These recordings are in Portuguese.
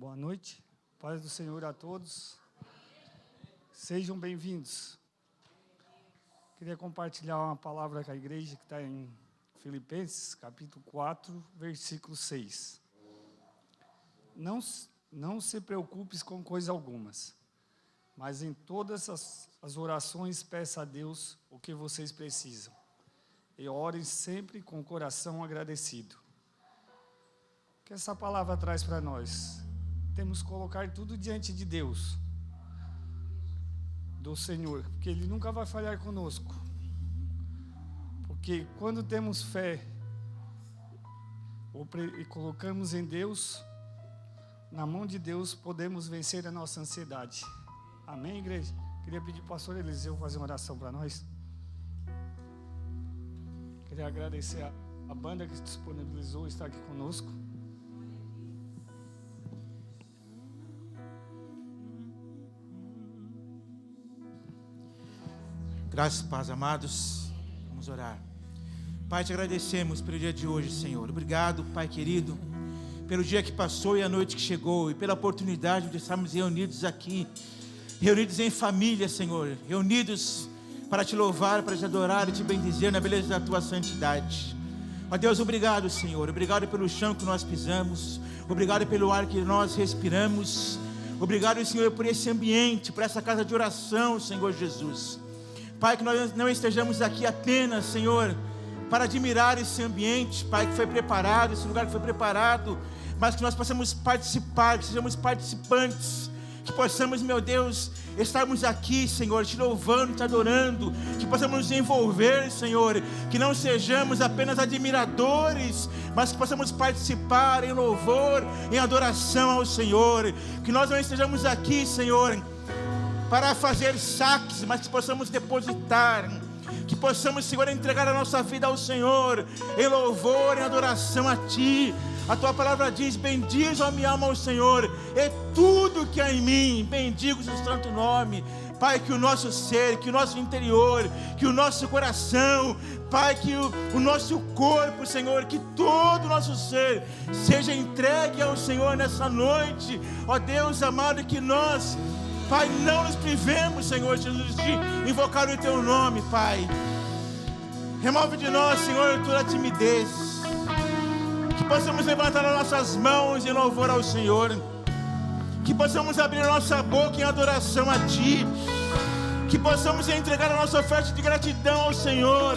Boa noite, paz do Senhor a todos, sejam bem-vindos. Queria compartilhar uma palavra com a igreja que está em Filipenses, capítulo 4, versículo 6. Não se preocupes com coisa algumas, mas em todas as orações peça a Deus o que vocês precisam, e orem sempre com o coração agradecido. O que essa palavra traz para nós? Temos que colocar tudo diante de Deus, do Senhor, porque Ele nunca vai falhar conosco. Porque quando temos fé e colocamos em Deus, na mão de Deus, podemos vencer a nossa ansiedade. Amém, igreja? Queria pedir para o pastor Eliseu fazer uma oração para nós. Queria agradecer a banda que disponibilizou estar aqui conosco. Graças e paz, amados. Vamos orar. Pai, te agradecemos pelo dia de hoje, Senhor. Obrigado, Pai querido, pelo dia que passou e a noite que chegou, e pela oportunidade de estarmos reunidos aqui, reunidos em família, Senhor, reunidos para te louvar, para te adorar e te bendizer na beleza da tua santidade. Ó Deus, obrigado, Senhor. Obrigado pelo chão que nós pisamos, obrigado pelo ar que nós respiramos, obrigado, Senhor, por esse ambiente, por essa casa de oração, Senhor Jesus. Pai, que nós não estejamos aqui apenas, Senhor, para admirar esse ambiente, Pai, que foi preparado, esse lugar que foi preparado, mas que nós possamos participar, que sejamos participantes, que possamos, meu Deus, estarmos aqui, Senhor, te louvando, te adorando, que possamos nos envolver, Senhor, que não sejamos apenas admiradores, mas que possamos participar em louvor, em adoração ao Senhor, que nós não estejamos aqui, Senhor, para fazer saques, mas que possamos depositar, que possamos, Senhor, entregar a nossa vida ao Senhor, em louvor, em adoração a Ti. A Tua palavra diz: bendiz a minha alma ao Senhor, e tudo que há em mim, bendigo o seu santo nome. Pai, que o nosso ser, que o nosso interior, que o nosso coração, Pai, que o nosso corpo, Senhor, que todo o nosso ser seja entregue ao Senhor nessa noite. Ó Deus amado, que nós, Pai, não nos privemos, Senhor Jesus, de invocar o Teu nome, Pai. Remove de nós, Senhor, toda a timidez. Que possamos levantar as nossas mãos em louvor ao Senhor. Que possamos abrir a nossa boca em adoração a Ti. Que possamos entregar a nossa oferta de gratidão ao Senhor,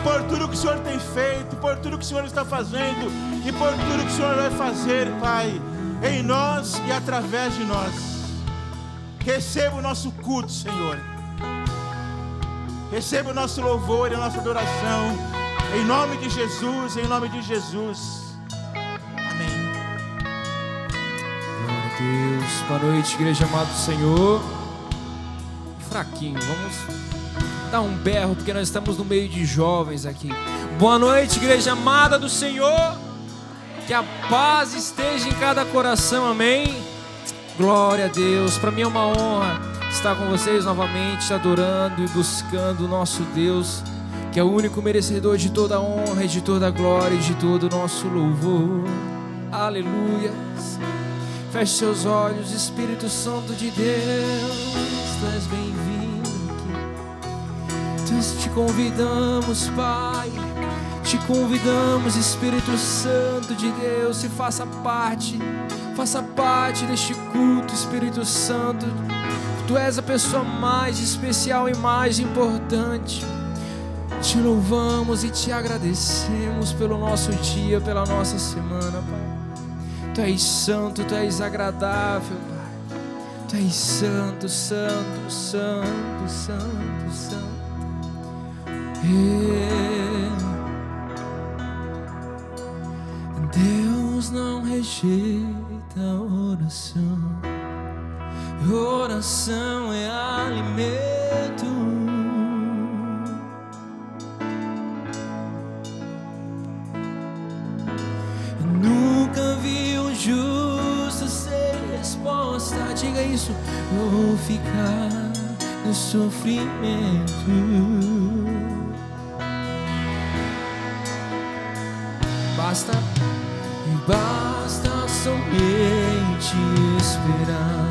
por tudo que o Senhor tem feito, por tudo que o Senhor está fazendo e por tudo que o Senhor vai fazer, Pai, em nós e através de nós. Receba o nosso culto, Senhor. Receba o nosso louvor e a nossa adoração. Em nome de Jesus, em nome de Jesus. Amém. Glória a Deus. Boa noite, igreja amada do Senhor. Fraquinho, vamos dar um berro, porque nós estamos no meio de jovens aqui. Boa noite, igreja amada do Senhor. Que a paz esteja em cada coração, amém. Glória a Deus, para mim é uma honra estar com vocês novamente, adorando e buscando o nosso Deus, que é o único merecedor de toda a honra, e de toda a glória e de todo o nosso louvor. Aleluia. Feche seus olhos, Espírito Santo de Deus, Tu és bem-vindo aqui. Nós te convidamos, Pai, te convidamos, Espírito Santo de Deus, e faça parte deste culto, Espírito Santo. Tu és a pessoa mais especial e mais importante. Te louvamos e te agradecemos pelo nosso dia, pela nossa semana, Pai. Tu és santo, Tu és agradável, Pai. Tu és santo, santo, santo, santo, santo. Deus não rejeita a oração. Oração é alimento. Eu nunca vi um justo sem resposta. Diga isso. Vou ficar no sofrimento. Basta somente esperar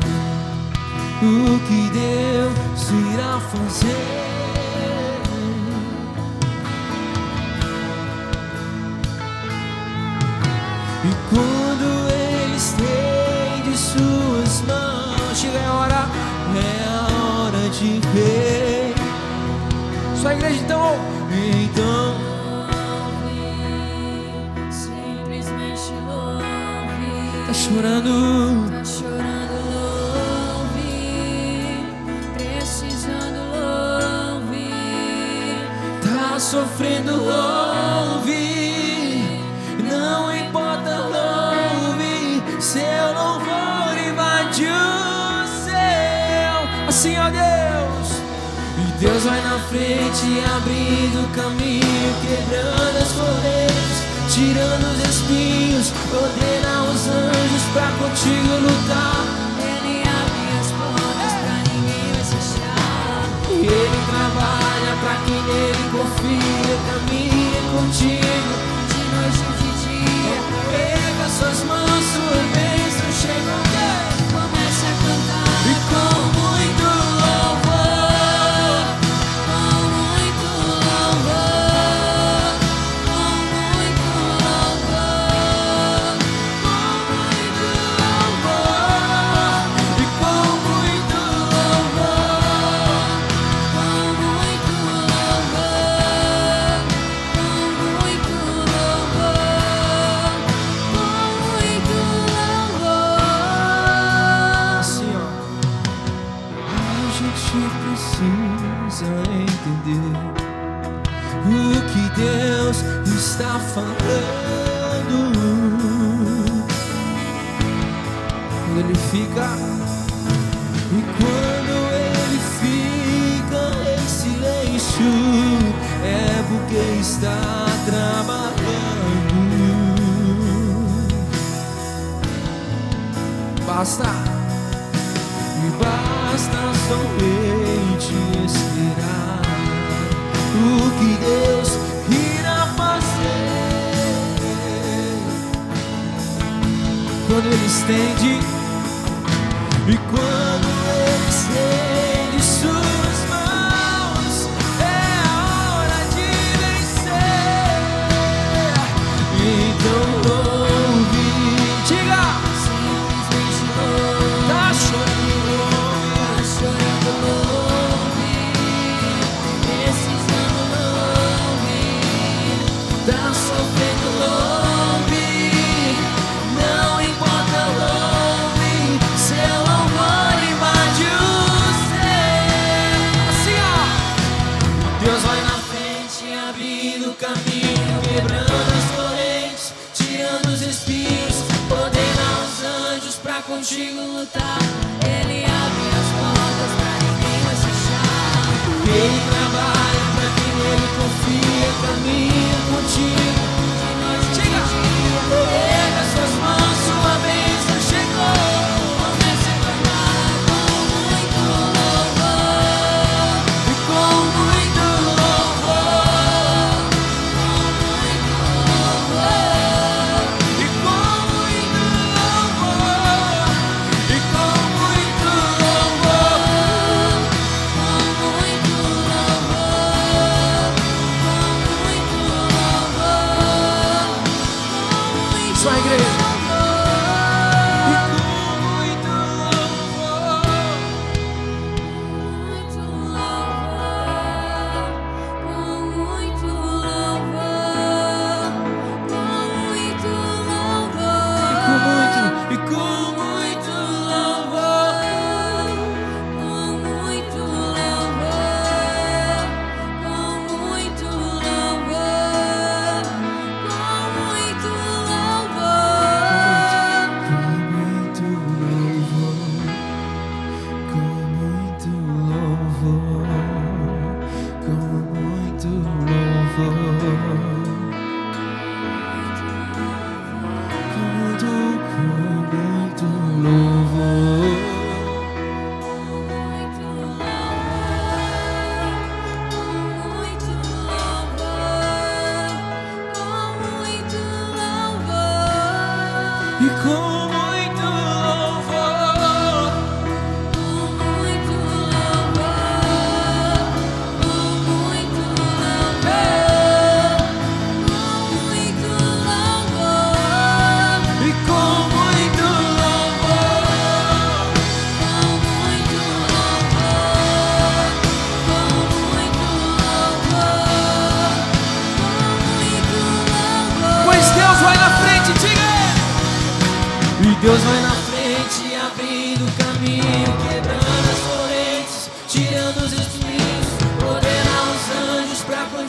o que Deus irá fazer. E quando Ele estende suas mãos, chega a hora de ver. Sua igreja então simplesmente louve. tá chorando, louve, precisando louve, tá sofrendo, louve. Não importa, louve. Seu louvor invade o céu. Assim, ó Deus. E Deus vai na frente, abrindo o caminho, quebrando as correntes, tirando os espinhos, ordena os anjos pra contigo lutar. Ele abre as portas pra ninguém vai se fechar. E Ele trabalha pra quem nele confia, caminha contigo De noite e de dia, pega suas mãos, sua bênção chega. comece a cantar. E com muito louvor, Com muito louvor, com muito louvor, com muito louvor, e com muito louvor, com muito louvor, com muito louvor, com muito louvor. assim, ó. A gente precisa entender o que Deus está falando. Quando Ele fica, e quando Ele fica em silêncio, é porque está trabalhando. Basta somente esperar o que Deus irá fazer. Quando Ele estende, e quando Ele estende suas mãos, é a hora de vencer. Então louve, diga, Simplesmente louve, tá chorando, chorando louve, precisando louve, tá sofrendo, louve. não importa louve, Seu louvor invade o céu. Assim, ó. Deus vai na frente, abrindo o caminho, quebrando as correntes, tirando os espinhos, ordena os anjos pra contigo lutar. Ele abre as portas pra ninguém vai se fechar. Ele trabalha pra quem nele confia, caminha contigo. Chega! Pega suas mãos, sua bênção chegou. Comece a cantar com muito louvor, E com muito louvor, e com muito louvor, e com muito louvor, com muito louvor.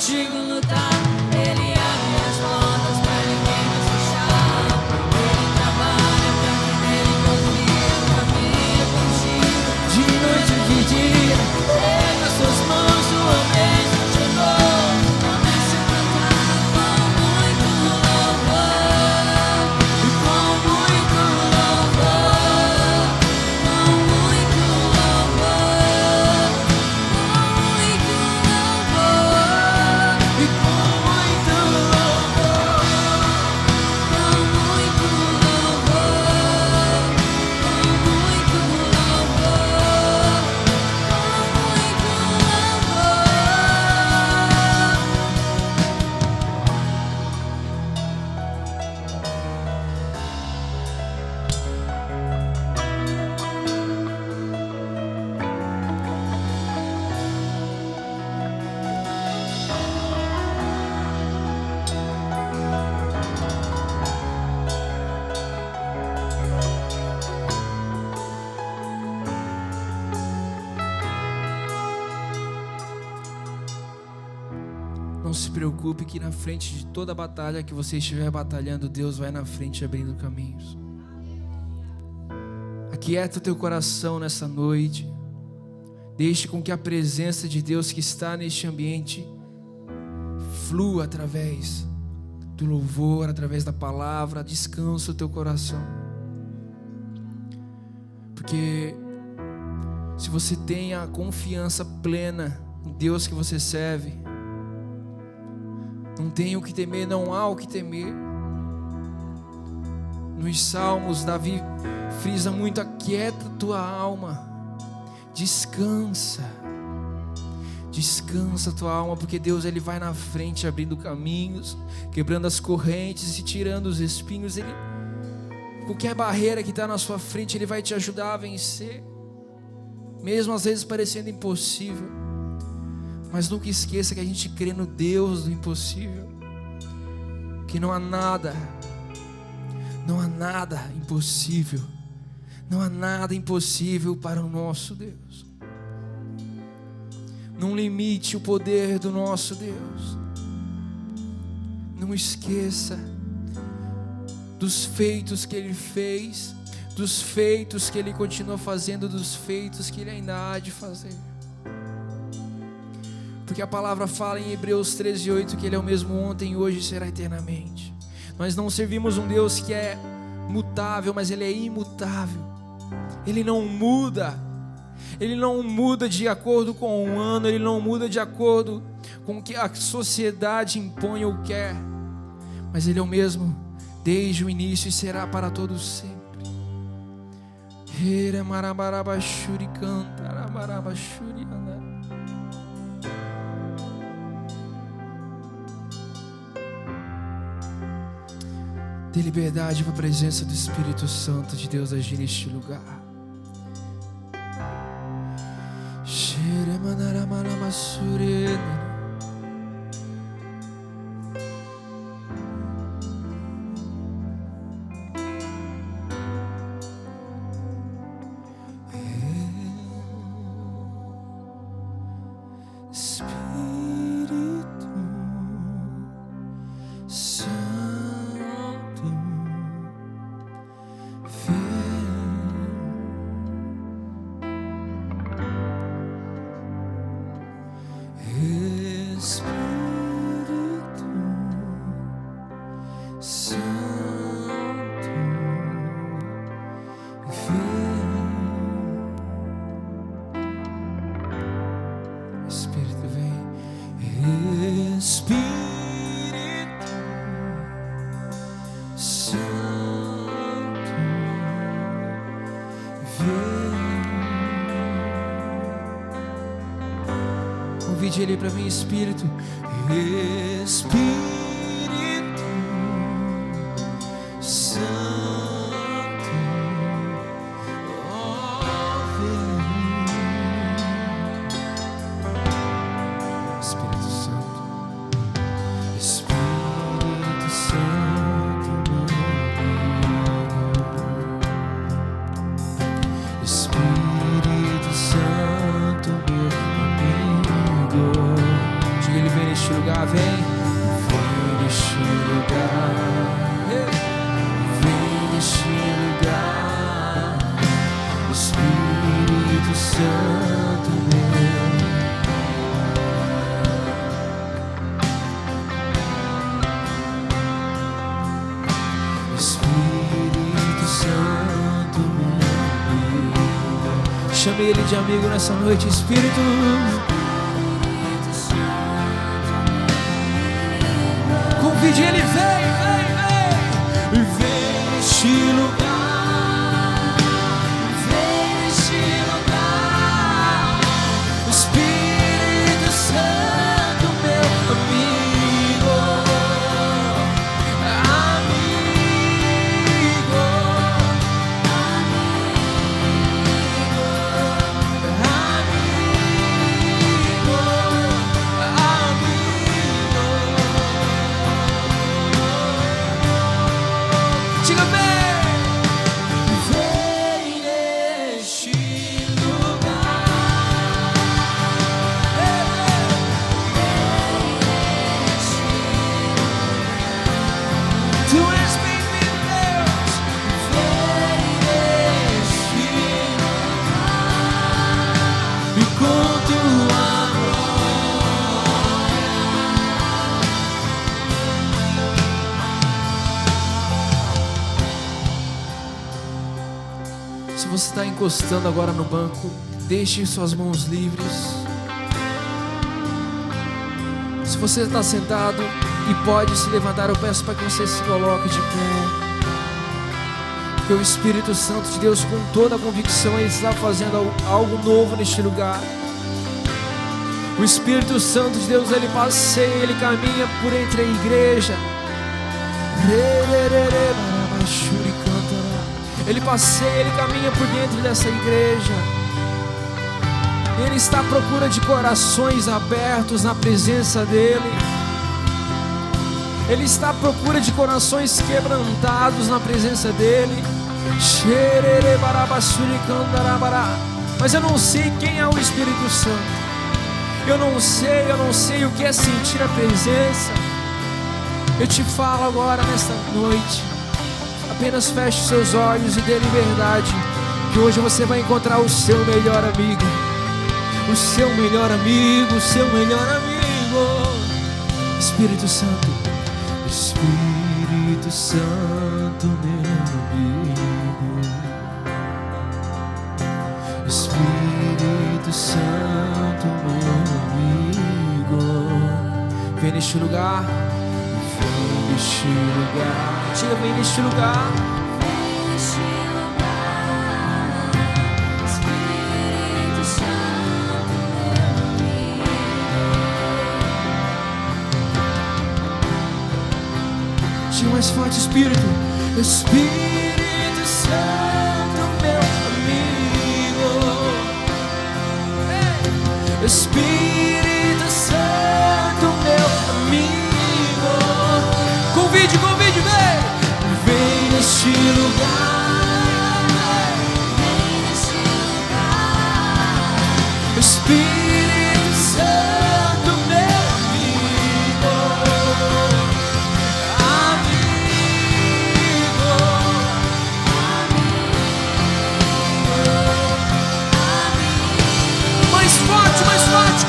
contigo lutar. Ele abre as portas pra ninguém mais fechar. Ele trabalha pra quem nele confia, caminha contigo de noite e de dia. Pega suas mãos, sua bênção chegou. Comece a cantar com muito louvor, e com muito louvor, com muito louvor, com muito louvor, e com muito louvor, com muito louvor, com muito louvor, Não se preocupe que na frente de toda batalha que você estiver batalhando, Deus vai na frente abrindo caminhos. Aquieta o teu coração nessa noite. Deixe com que a presença de Deus que está neste ambiente flua através do louvor, através da palavra. Descansa o teu coração. Porque se você tem a confiança plena em Deus que você serve, não tem o que temer, não há o que temer. Nos Salmos, Davi frisa muito: aquieta tua alma, descansa, descansa tua alma, porque Deus ele vai na frente abrindo caminhos, quebrando as correntes e tirando os espinhos. Qualquer barreira que está na sua frente, Ele vai te ajudar a vencer, mesmo às vezes parecendo impossível. Mas nunca esqueça que a gente crê no Deus do impossível, que não há nada impossível, não há nada impossível para o nosso Deus. Não limite o poder do nosso Deus. Não esqueça dos feitos que Ele fez, dos feitos que Ele continua fazendo, dos feitos que Ele ainda há de fazer. Porque a palavra fala em Hebreus 13:8 que Ele é o mesmo ontem, hoje e será eternamente. Nós não servimos um Deus que é mutável, mas Ele é imutável. Ele não muda. Ele não muda de acordo com o ano. Ele não muda de acordo com o que a sociedade impõe ou quer. Mas Ele é o mesmo desde o início e será para todos sempre. Dê liberdade para a presença do Espírito Santo de Deus agir neste lugar. Convide Ele para vir, Espírito. Espírito Santo, Espírito Santo, Espírito Santo, Espírito Santo, meu amigo. Diga, Ele vem neste lugar. lugar, vem. Vem neste lugar. Vem neste lugar. Espírito Santo meu. Espírito Santo meu. Chame Ele de amigo nessa noite, Espírito. Convide Ele, vem, vem, vem. Vem neste lugar. Vem neste lugar. Espírito Santo meu amigo. Se você está encostando agora no banco, deixe suas mãos livres. Se você está sentado e pode se levantar, eu peço para que você se coloque de pé. Porque o Espírito Santo de Deus, com toda a convicção, Ele está fazendo algo novo neste lugar. O Espírito Santo de Deus, Ele passeia, Ele caminha por entre a igreja. Ele passeia, Ele caminha por dentro dessa igreja. Ele está à procura de corações abertos na presença dEle. Ele está à procura de corações quebrantados na presença dEle. Mas eu não sei quem é o Espírito Santo. Eu não sei o que é sentir a presença. Eu te falo agora nesta noite. Apenas feche seus olhos e dê liberdade, que hoje você vai encontrar o seu melhor amigo. O seu melhor amigo, o seu melhor amigo. Espírito Santo, Espírito Santo, meu amigo. Espírito Santo, meu amigo. Vem neste lugar. Vem neste lugar. Diga, vem neste lugar. Vem neste lugar. Espírito Santo, meu amigo. Diga mais forte, Espírito. Espírito Santo, meu amigo. Ei. Espírito Santo, meu amigo. Convide, convide, vem. Vem neste lugar. Vem neste lugar. Espírito Santo, meu amigo. Amigo. Mais forte, mais forte.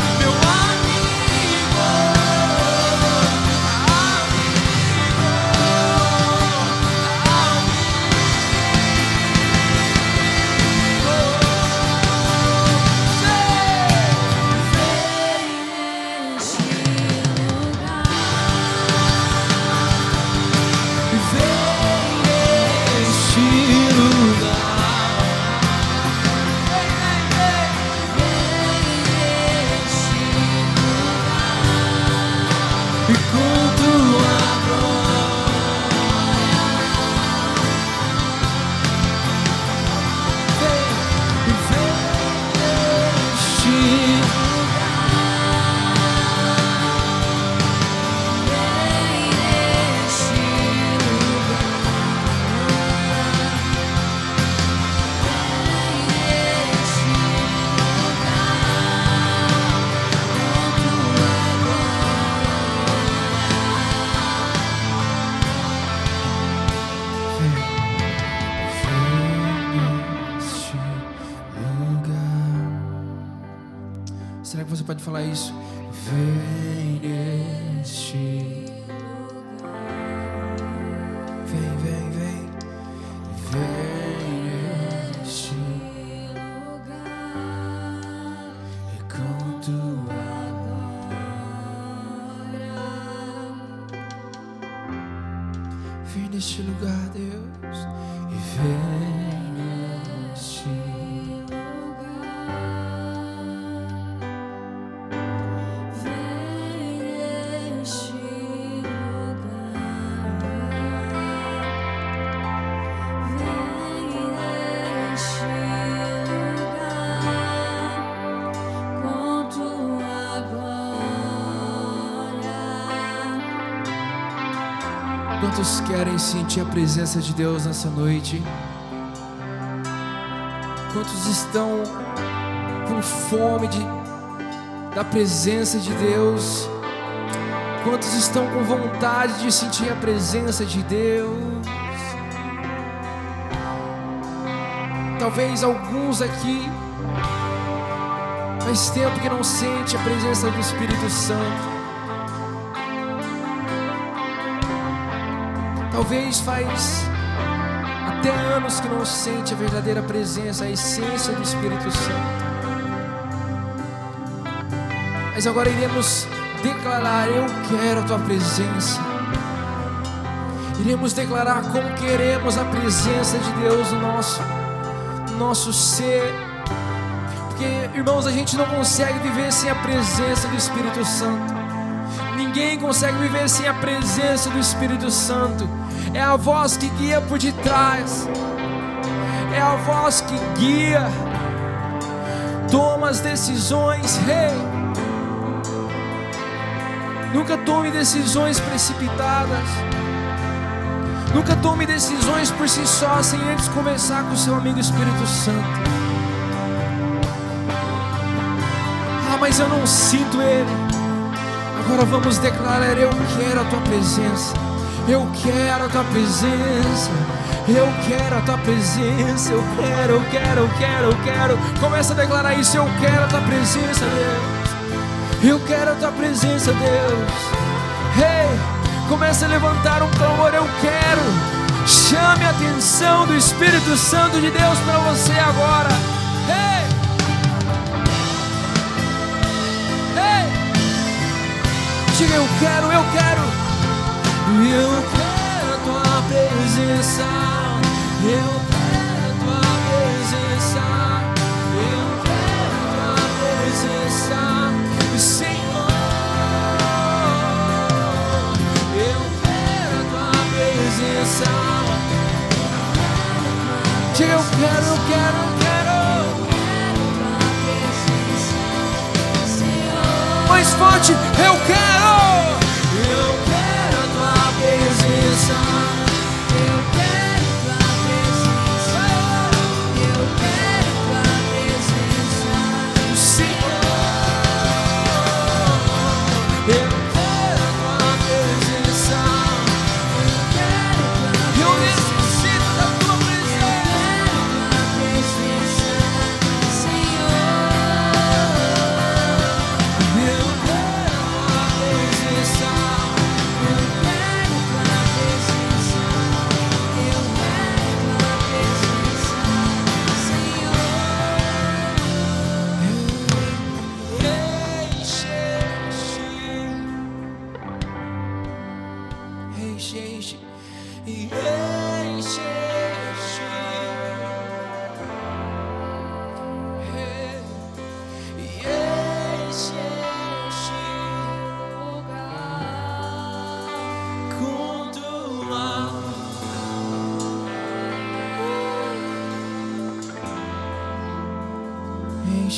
falar isso. Vem neste. Vem, vem, vem. Vem neste lugar. E com tua glória. Vem neste lugar, Deus. E vem neste Quantos querem sentir a presença de Deus nessa noite? Quantos estão com fome da presença de Deus? Quantos estão com vontade de sentir a presença de Deus? Talvez alguns aqui faz tempo que não sente a presença do Espírito Santo. Talvez faz até anos que não sente a verdadeira presença, a essência do Espírito Santo. Mas agora iremos declarar: eu quero a tua presença. Iremos declarar como queremos a presença de Deus no nosso ser. Porque, irmãos, a gente não consegue viver sem a presença do Espírito Santo. Ninguém consegue viver sem a presença do Espírito Santo. É a voz que guia por detrás. É a voz que guia. Toma as decisões, rei. Nunca tome decisões precipitadas. Nunca tome decisões por si só, sem antes conversar com o seu amigo Espírito Santo. Ah, mas eu não sinto Ele. Agora vamos declarar: eu quero a tua presença. Eu quero a tua presença. Eu quero a tua presença. Eu quero. Começa a declarar isso: eu quero a tua presença, Deus. Eu quero a tua presença, Deus. Hey, começa a levantar um clamor: eu quero. Chame a atenção do Espírito Santo de Deus para você agora. Hey, hey, diga: eu quero. Eu quero a tua presença. Eu quero a tua presença. Eu quero a tua presença, Senhor. Eu quero a tua presença. Diga: eu quero. Mais forte: eu quero.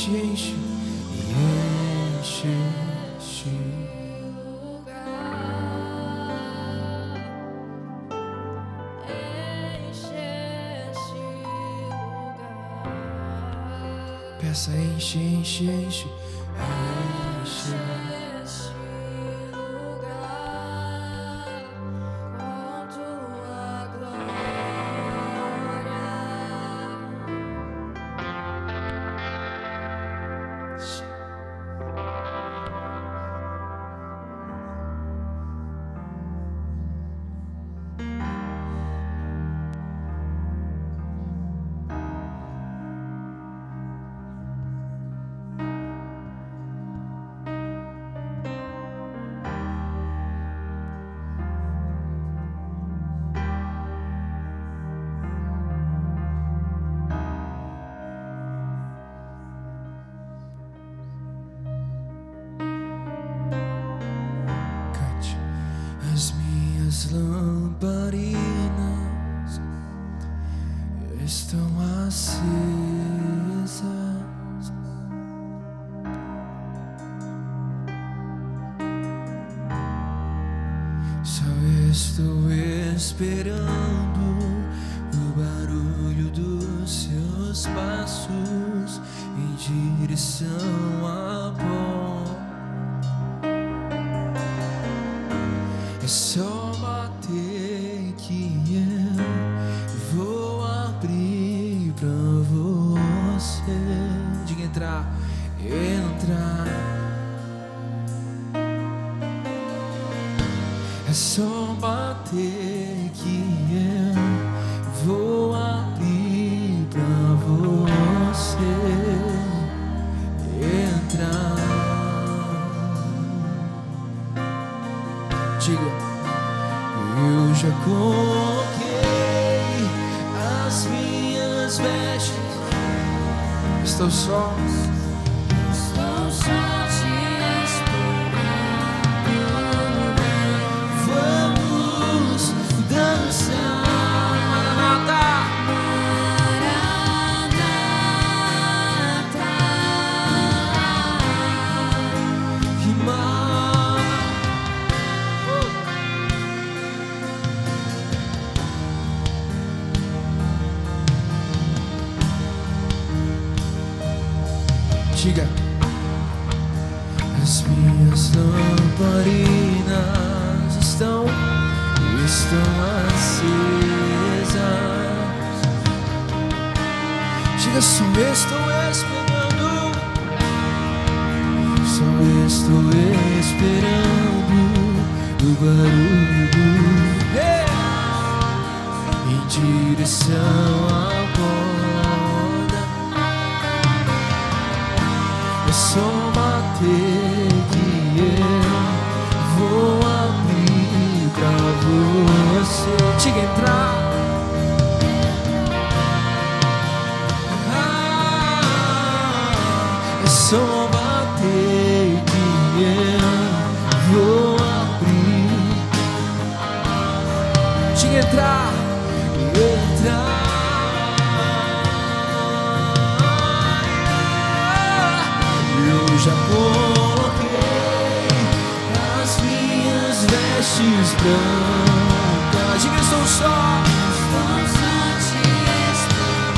Enche. Peça: enche. minhas lamparinas estão acesas. Só estou esperando o barulho dos seus passos em direção à porta. É só bater que eu vou abrir pra você. Diga entrar, entrar. É só bater que eu vou abrir pra você entrar. Diga, eu já coloquei as minhas vestes. Estou só. Estou só te esperando. Vamos dançar, Maranata. Que diga, as minhas lamparinas estão acesas. Diga, só estou esperando. Só estou esperando o barulho em direção à porta. É só bater que eu vou abrir pra você. Diga entrar. É só bater que eu vou abrir. Diga entrar. Entrar. Eu já coloquei as minhas vestes brancas. Diga, estou só. Estou só te esperando.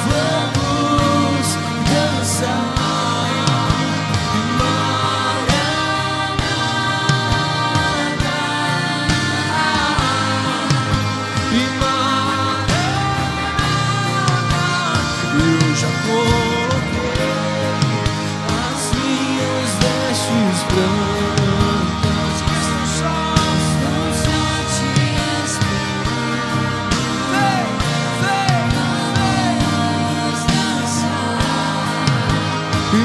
Vamos dançar. Eu já coloquei as minhas vestes brancas. Estou só te esperando. Vamos dançar. E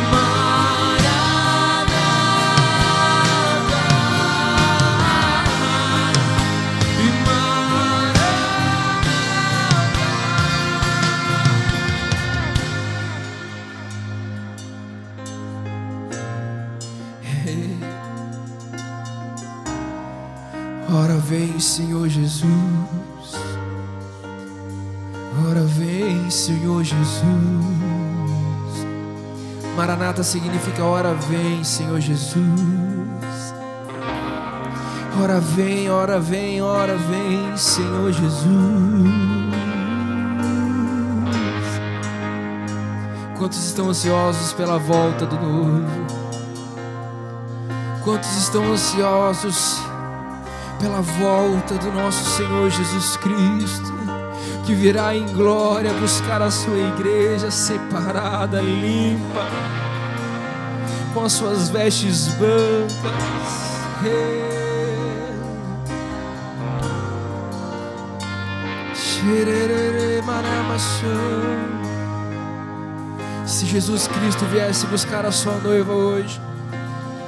ora vem, Senhor Jesus. Ora vem, Senhor Jesus. Maranata significa ora vem, Senhor Jesus. Ora vem, ora vem, ora vem, Senhor Jesus. Quantos estão ansiosos pela volta do noivo? Quantos estão ansiosos pela volta do nosso Senhor Jesus Cristo, que virá em glória buscar a sua igreja separada, limpa, com as suas vestes brancas. Se Jesus Cristo viesse buscar a sua noiva hoje,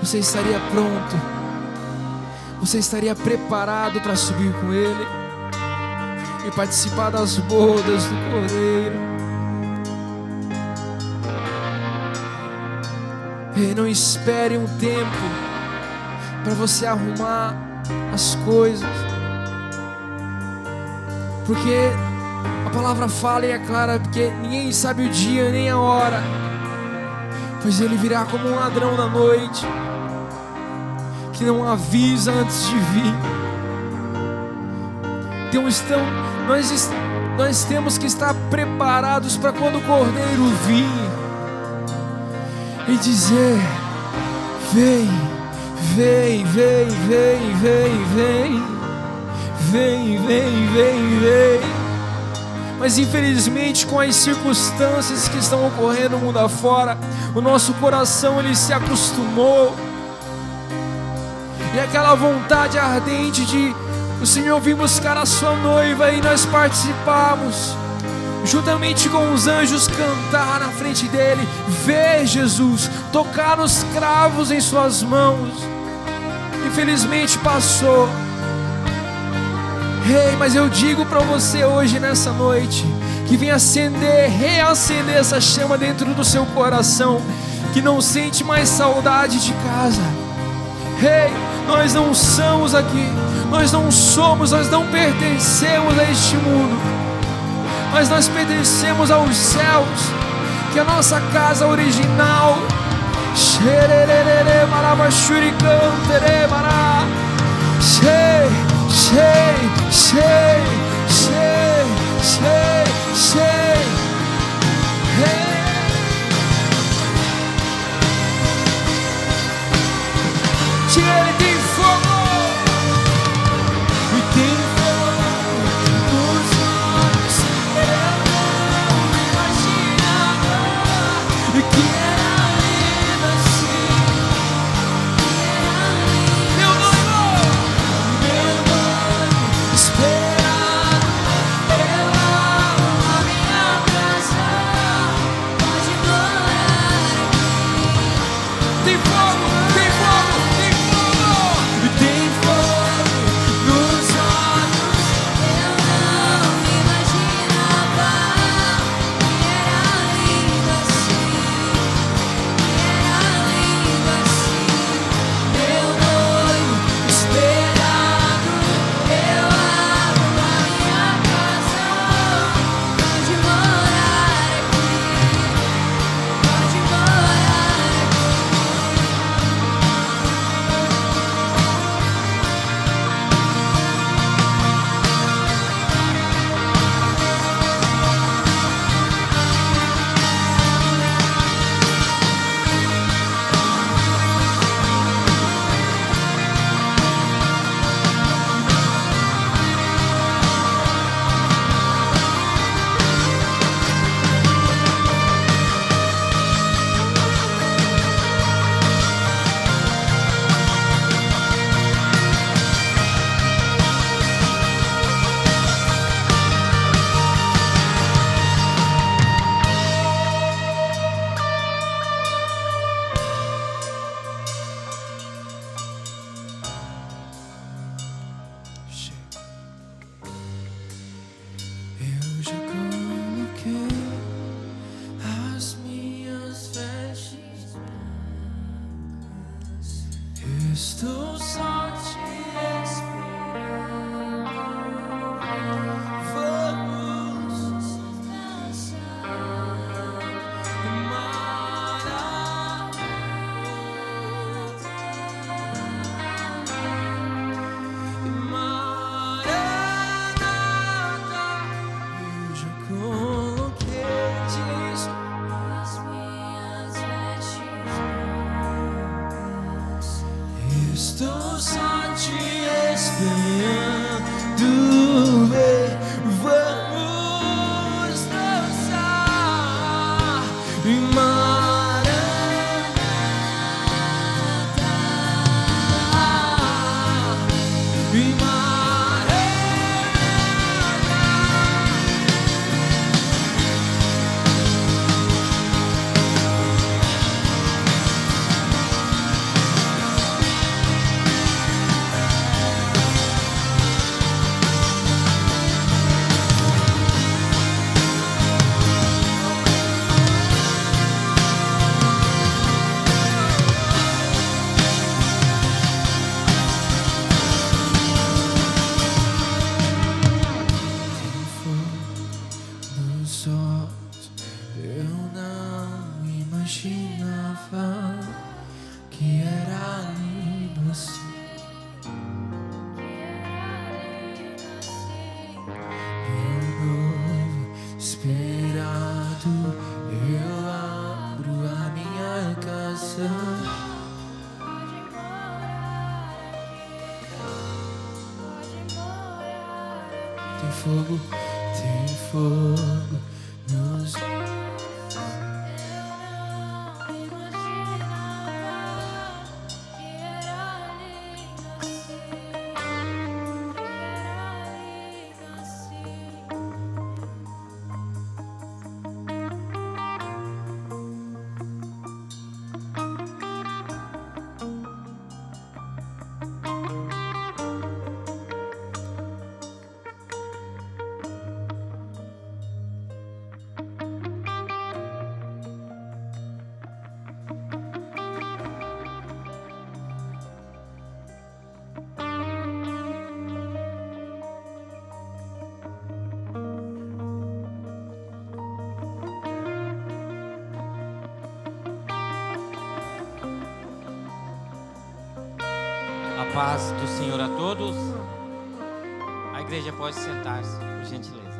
você estaria pronto? Você estaria preparado para subir com Ele e participar das bodas do Cordeiro? E não espere um tempo para você arrumar as coisas. Porque a palavra fala e é clara, porque ninguém sabe o dia nem a hora, pois ele virá como um ladrão da noite, que não avisa antes de vir. Nós temos que estar preparados para quando o Cordeiro vir e dizer: vem, vem, vem, vem, vem, vem, vem, vem, vem, vem. Mas infelizmente, com as circunstâncias que estão ocorrendo no mundo afora, o nosso coração ele se acostumou, e aquela vontade ardente de o Senhor vir buscar a sua noiva, e nós participamos juntamente com os anjos, cantar na frente dele, ver Jesus, tocar os cravos em suas mãos. Infelizmente passou. Mas eu digo para você hoje, nessa noite, que vem acender, reacender essa chama dentro do seu coração, que não sente mais saudade de casa. Nós não somos aqui, nós não somos, nós não pertencemos a este mundo, mas nós pertencemos aos céus, que é a nossa casa original. Ele tem fogo, e tem fogo nos olhos. Eu não imaginava que era lindo assim. Meu noivo esperado, eu amo a minha casa. Pode morar aqui. Tem fogo, tem fogo, tem fogo. Tem fogo nos olhos. Eu não imaginava que era lindo assim, Meu noivo esperado, eu amo a minha casa. Pode morar aqui, pode morar aqui. Eu já coloquei as minhas vestes brancas. Estou só te esperando. Vamos dançar Eu já coloquei, diz, as minhas vestes brancas. Estou só te esperando. Vamos dançar em Maranata, em Maranata. Tem fogo nos A paz do Senhor a todos. A igreja pode sentar-se, por gentileza.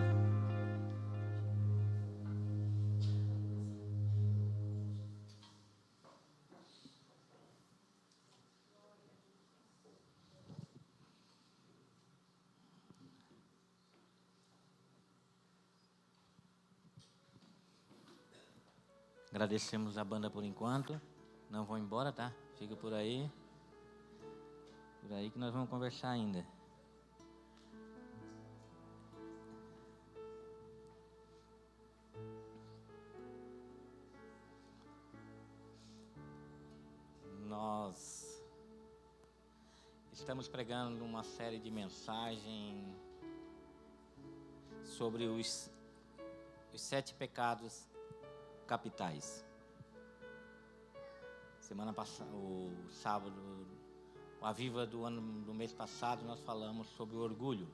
Agradecemos a banda por enquanto. Não vão embora, tá? Fica por aí. Por aí que nós vamos conversar ainda. Nós estamos pregando uma série de mensagens sobre os 7 pecados capitais. Semana passada, o sábado, a Viva do mês passado, nós falamos sobre o orgulho.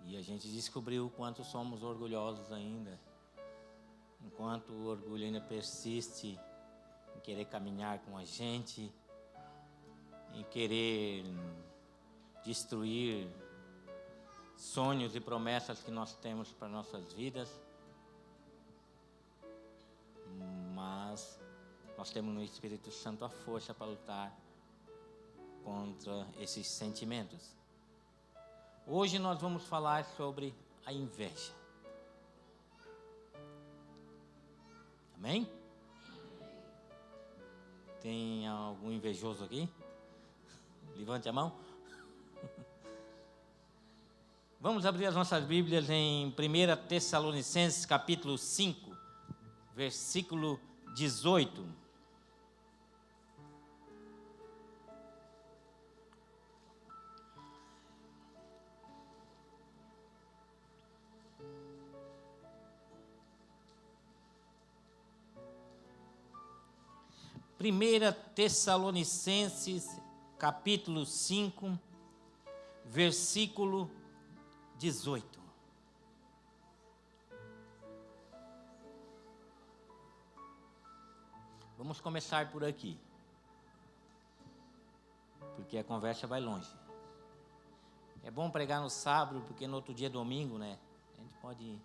E a gente descobriu o quanto somos orgulhosos ainda. Enquanto o orgulho ainda persiste em querer caminhar com a gente, em querer destruir sonhos e promessas que nós temos para nossas vidas. Mas nós temos no Espírito Santo a força para lutar contra esses sentimentos. Hoje nós vamos falar sobre a inveja. Amém? Tem algum invejoso aqui? Levante a mão. Vamos abrir as nossas Bíblias em 1 Tessalonicenses capítulo 5, versículo 18. Primeira Tessalonicenses, capítulo 5, versículo 18. Vamos começar por aqui, porque a conversa vai longe. É bom pregar no sábado, porque no outro dia é domingo, né? A gente pode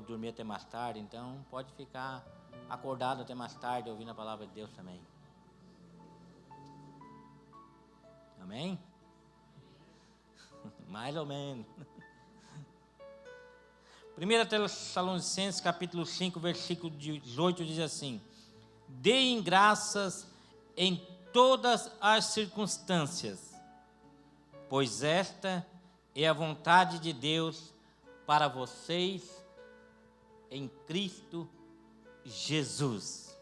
dormir até mais tarde, então pode ficar acordado até mais tarde ouvindo a palavra de Deus também. Amém? Mais ou menos. 1 Tessalonicenses capítulo 5, versículo 18 diz assim: deem graças em todas as circunstâncias, pois esta é a vontade de Deus para vocês em Cristo Jesus.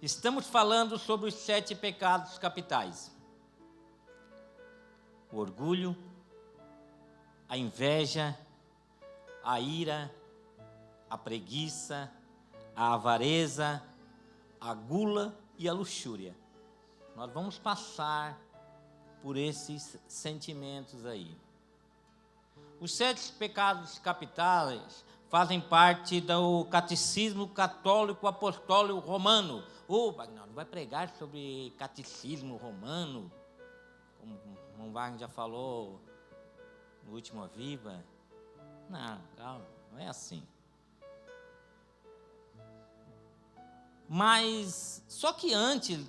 Estamos falando sobre os 7 pecados capitais: o orgulho, a inveja, a ira, a preguiça, a avareza, a gula e a luxúria. Nós vamos passar por esses sentimentos aí. Os 7 pecados capitais fazem parte do catecismo católico apostólico romano. Wagner, não vai pregar sobre catecismo romano, como o Wagner já falou no último Viva. Não, calma, não é assim. Mas, só que antes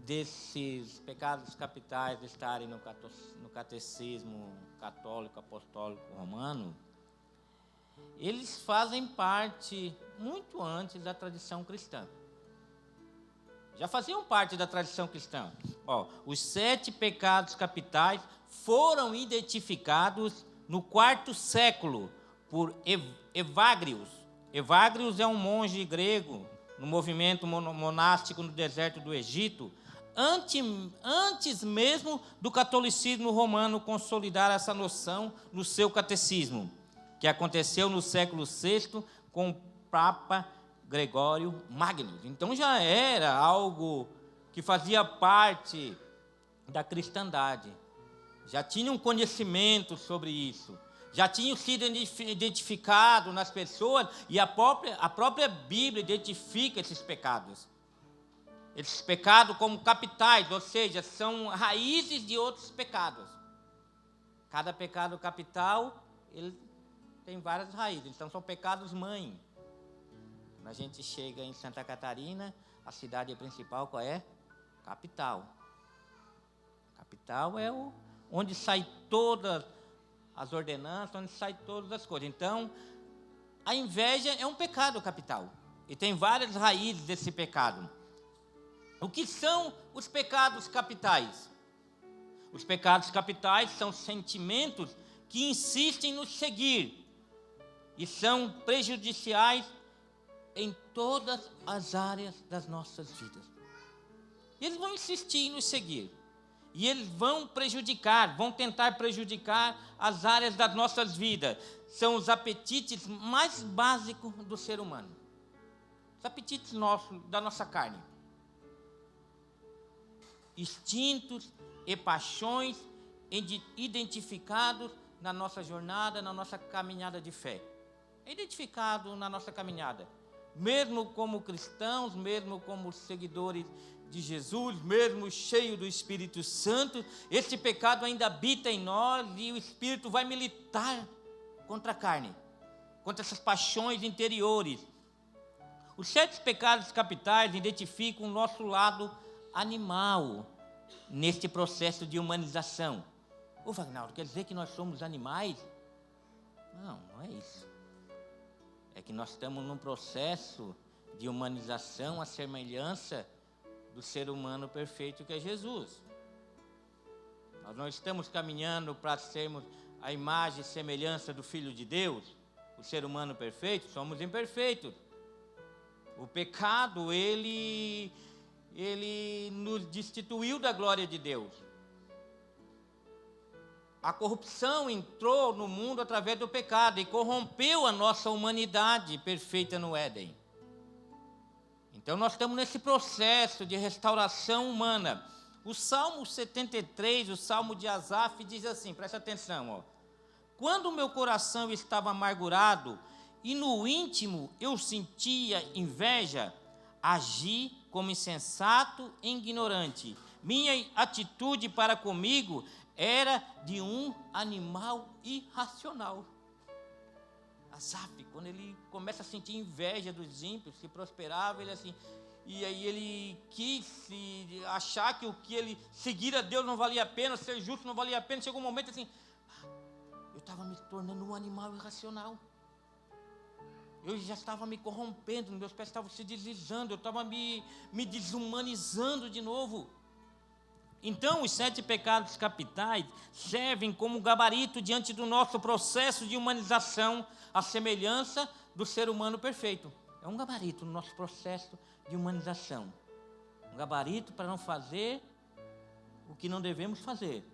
desses pecados capitais estarem no catecismo católico, apostólico, romano, eles fazem parte muito antes da tradição cristã. Já faziam parte da tradição cristã. Os 7 pecados capitais foram identificados no 4º século por Evagrius. Evagrius é um monge grego no movimento monástico no deserto do Egito, antes mesmo do catolicismo romano consolidar essa noção no seu catecismo, que aconteceu no século VI com o Papa Gregório Magno. Então já era algo que fazia parte da cristandade. Já tinha um conhecimento sobre isso. Já tinham sido identificados nas pessoas, e a própria Bíblia identifica esses pecados. Esses pecados como capitais, ou seja, são raízes de outros pecados. Cada pecado capital, ele tem várias raízes, então são pecados mãe. Quando a gente chega em Santa Catarina, a cidade principal qual é? Capital. Capital é onde sai todas as ordenanças, onde sai todas as coisas. Então, a inveja é um pecado capital. E tem várias raízes desse pecado. O que são os pecados capitais? Os pecados capitais são sentimentos que insistem em nos seguir e são prejudiciais em todas as áreas das nossas vidas. Eles vão insistir em nos seguir. E eles vão tentar prejudicar as áreas das nossas vidas. São os apetites mais básicos do ser humano. Os apetites da nossa carne. Instintos e paixões identificados na nossa jornada, na nossa caminhada de fé. É identificado na nossa caminhada. Mesmo como cristãos, mesmo como seguidores de Jesus, mesmo cheio do Espírito Santo, esse pecado ainda habita em nós e o Espírito vai militar contra a carne, contra essas paixões interiores. Os 7 pecados capitais identificam o nosso lado animal neste processo de humanização. Ô Wagnaldo, quer dizer que nós somos animais? Não, não é isso. É que nós estamos num processo de humanização à semelhança do ser humano perfeito que é Jesus. Nós não estamos caminhando para sermos a imagem e semelhança do Filho de Deus, o ser humano perfeito, somos imperfeitos. O pecado, ele nos destituiu da glória de Deus. A corrupção entrou no mundo através do pecado e corrompeu a nossa humanidade perfeita no Éden. Então nós estamos nesse processo de restauração humana. O Salmo 73, o Salmo de Asaf, diz assim, presta atenção, quando o meu coração estava amargurado e no íntimo eu sentia inveja, agi como insensato e ignorante. Minha atitude para comigo era de um animal irracional. Asaf, quando ele começa a sentir inveja dos ímpios, que prosperava, ele assim, e aí ele quis achar que o que ele seguir a Deus não valia a pena, ser justo não valia a pena, chegou um momento assim, eu estava me tornando um animal irracional. Eu já estava me corrompendo, meus pés estavam se deslizando, eu estava me desumanizando de novo. Então, os 7 pecados capitais servem como gabarito diante do nosso processo de humanização, à semelhança do ser humano perfeito. É um gabarito no nosso processo de humanização. Um gabarito para não fazer o que não devemos fazer.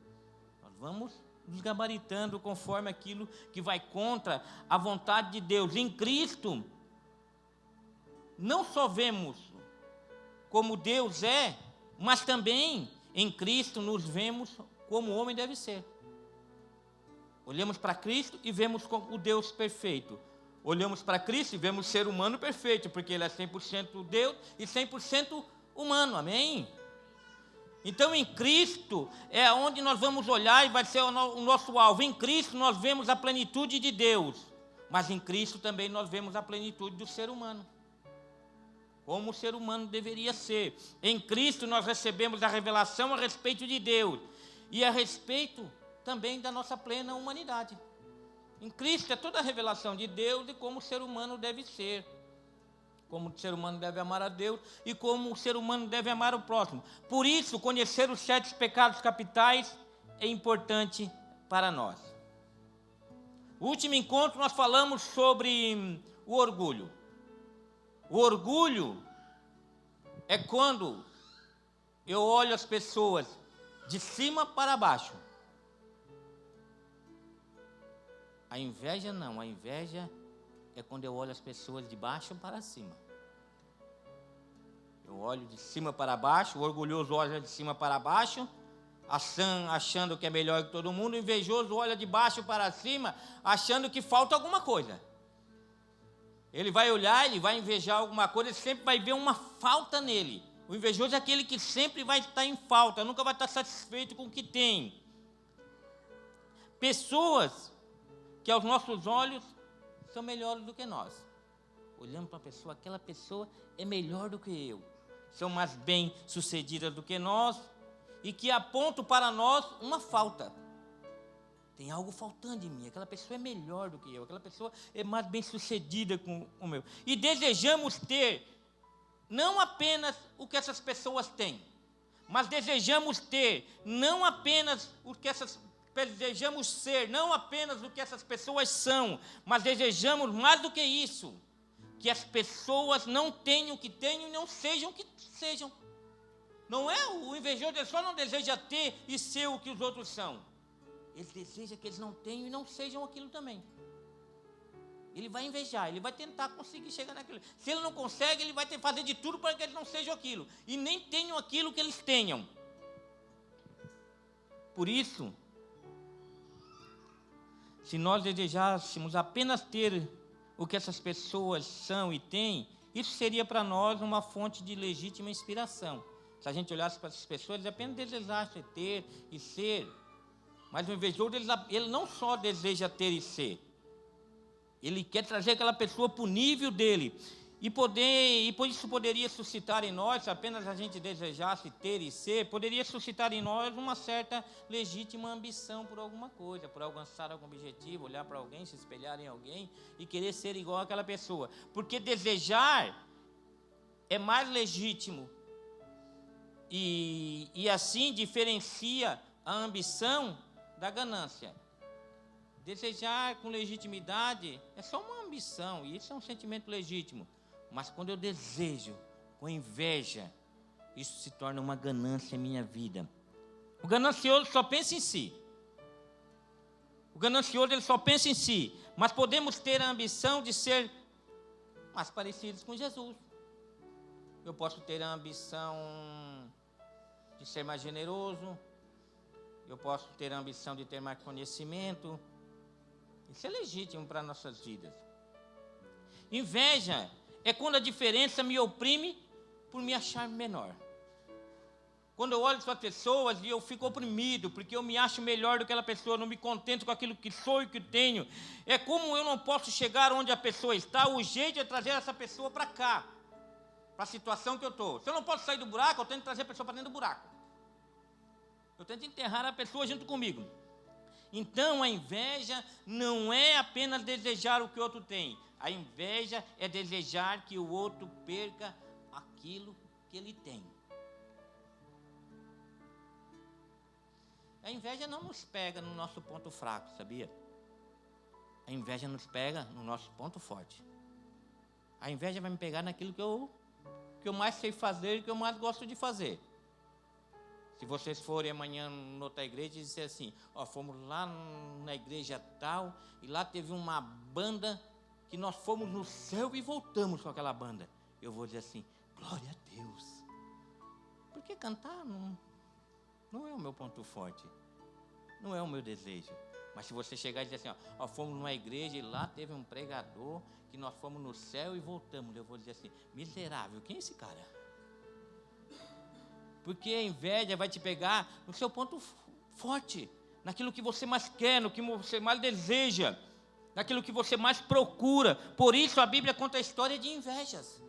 Nós vamos nos gabaritando conforme aquilo que vai contra a vontade de Deus. Em Cristo, não só vemos como Deus é, mas também em Cristo nos vemos como o homem deve ser. Olhamos para Cristo e vemos como o Deus perfeito. Olhamos para Cristo e vemos o ser humano perfeito, porque Ele é 100% Deus e 100% humano, amém? Então em Cristo é onde nós vamos olhar e vai ser o nosso alvo. Em Cristo nós vemos a plenitude de Deus, mas em Cristo também nós vemos a plenitude do ser humano. como o ser humano deveria ser. Em Cristo nós recebemos a revelação a respeito de Deus e a respeito também da nossa plena humanidade. Em Cristo é toda a revelação de Deus e como o ser humano deve ser, como o ser humano deve amar a Deus e como o ser humano deve amar o próximo. Por isso, conhecer os 7 pecados capitais é importante para nós. No último encontro nós falamos sobre o orgulho. O orgulho é quando eu olho as pessoas de cima para baixo. A inveja não, a inveja é quando eu olho as pessoas de baixo para cima. Eu olho de cima para baixo, o orgulhoso olha de cima para baixo, achando que é melhor que todo mundo, o invejoso olha de baixo para cima, achando que falta alguma coisa. Ele vai olhar, ele vai invejar alguma coisa, ele sempre vai ver uma falta nele. O invejoso é aquele que sempre vai estar em falta, nunca vai estar satisfeito com o que tem. Pessoas que aos nossos olhos são melhores do que nós. Olhando para a pessoa, aquela pessoa é melhor do que eu. São mais bem-sucedidas do que nós e que apontam para nós uma falta. Tem algo faltando em mim, aquela pessoa é melhor do que eu, aquela pessoa é mais bem-sucedida com o meu. E desejamos ter não apenas o que essas pessoas têm, mas desejamos ter não apenas o que desejamos ser não apenas o que essas pessoas são, mas desejamos mais do que isso, que as pessoas não tenham o que tenham e não sejam o que sejam. Não é o invejoso, ele só não deseja ter e ser o que os outros são. Ele deseja que eles não tenham e não sejam aquilo também. Ele vai invejar, ele vai tentar conseguir chegar naquilo. Se ele não consegue, ele vai ter que fazer de tudo para que eles não sejam aquilo e nem tenham aquilo que eles tenham. Por isso, se nós desejássemos apenas ter o que essas pessoas são e têm, isso seria para nós uma fonte de legítima inspiração. Se a gente olhasse para essas pessoas, eles apenas desejassem ter e ser. Mas o invejoso, ele não só deseja ter e ser, ele quer trazer aquela pessoa para o nível dele. E por isso poderia suscitar em nós, se apenas a gente desejasse ter e ser, poderia suscitar em nós uma certa legítima ambição por alguma coisa, por alcançar algum objetivo, olhar para alguém, se espelhar em alguém e querer ser igual àquela pessoa. Porque desejar é mais legítimo e assim diferencia a ambição da ganância. Desejar com legitimidade é só uma ambição, e isso é um sentimento legítimo. Mas quando eu desejo com inveja, isso se torna uma ganância em minha vida. O ganancioso só pensa em si. O ganancioso, ele só pensa em si. Mas podemos ter a ambição de ser mais parecidos com Jesus. Eu posso ter a ambição de ser mais generoso. Eu posso ter a ambição de ter mais conhecimento. Isso é legítimo para nossas vidas. Inveja é quando a diferença me oprime por me achar menor. Quando eu olho para as pessoas e eu fico oprimido, porque eu me acho melhor do que aquela pessoa, não me contento com aquilo que sou e que tenho. É como eu não posso chegar onde a pessoa está, o jeito é trazer essa pessoa para cá, para a situação que eu estou. Se eu não posso sair do buraco, eu tento trazer a pessoa para dentro do buraco. Eu tento enterrar a pessoa junto comigo. Então a inveja não é apenas desejar o que o outro tem. A inveja é desejar que o outro perca aquilo que ele tem. A inveja não nos pega no nosso ponto fraco, sabia? A inveja nos pega no nosso ponto forte. A inveja vai me pegar naquilo que eu mais sei fazer e que eu mais gosto de fazer. Se vocês forem amanhã em outra igreja e disser assim, fomos lá na igreja tal, e lá teve uma banda que nós fomos no céu e voltamos com aquela banda. Eu vou dizer assim, glória a Deus. Porque cantar não é o meu ponto forte, não é o meu desejo. Mas se você chegar e dizer assim, fomos numa igreja e lá teve um pregador que nós fomos no céu e voltamos, eu vou dizer assim, miserável, quem é esse cara? Porque a inveja vai te pegar no seu ponto forte, naquilo que você mais quer, no que você mais deseja, naquilo que você mais procura. Por isso a Bíblia conta a história de invejas.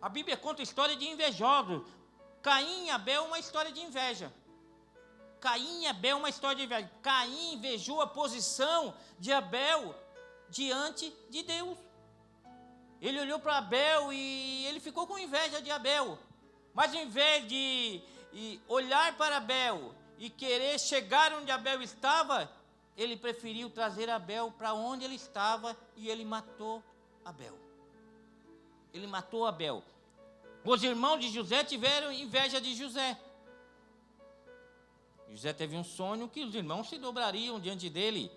A Bíblia conta a história de invejosos. Caim e Abel é uma história de inveja. Caim e Abel é uma história de inveja. Caim invejou a posição de Abel diante de Deus. Ele olhou para Abel e ele ficou com inveja de Abel. Mas em vez de olhar para Abel e querer chegar onde Abel estava, ele preferiu trazer Abel para onde ele estava e ele matou Abel. Ele matou Abel. Os irmãos de José tiveram inveja de José. José teve um sonho que os irmãos se dobrariam diante dele.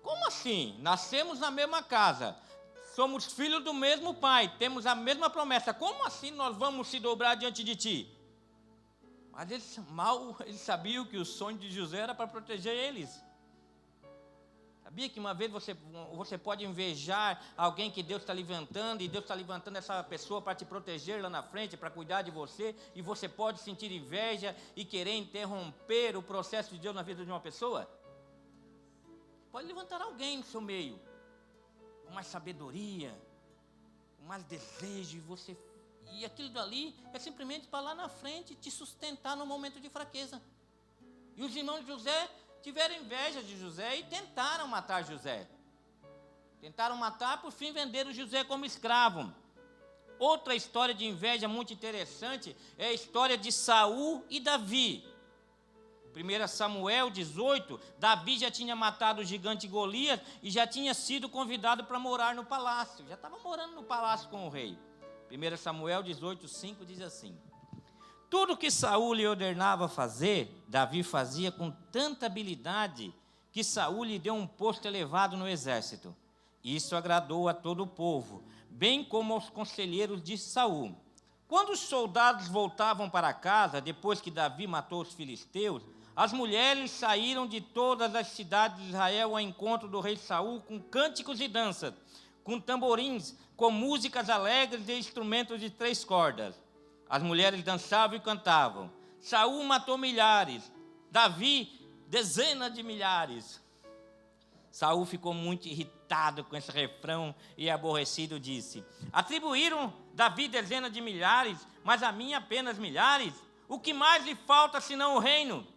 Como assim? Nascemos na mesma casa, somos filhos do mesmo pai, temos a mesma promessa. Como assim nós vamos se dobrar diante de ti? Mas eles sabiam que o sonho de José era para proteger eles. Sabia que uma vez você pode invejar alguém que Deus está levantando, e Deus está levantando essa pessoa para te proteger lá na frente, para cuidar de você, e você pode sentir inveja e querer interromper o processo de Deus na vida de uma pessoa? Pode levantar alguém no seu meio, com mais sabedoria, com mais desejo, e aquilo dali é simplesmente para lá na frente te sustentar no momento de fraqueza. E os irmãos de José tiveram inveja de José e tentaram matar José. Tentaram matar, por fim venderam José como escravo. Outra história de inveja muito interessante é a história de Saul e Davi. 1 Samuel 18, Davi já tinha matado o gigante Golias e já tinha sido convidado para morar no palácio. Já estava morando no palácio com o rei. 1 Samuel 18, 5 diz assim: tudo que Saul lhe ordenava fazer, Davi fazia com tanta habilidade que Saul lhe deu um posto elevado no exército. Isso agradou a todo o povo, bem como aos conselheiros de Saul. Quando os soldados voltavam para casa, depois que Davi matou os filisteus, as mulheres saíram de todas as cidades de Israel ao encontro do rei Saul com cânticos e danças, com tamborins, com músicas alegres e instrumentos de 3 cordas. As mulheres dançavam e cantavam. Saul matou milhares, Davi dezenas de milhares. Saul ficou muito irritado com esse refrão e aborrecido disse: atribuíram Davi dezenas de milhares, mas a mim apenas milhares? O que mais lhe falta senão o reino?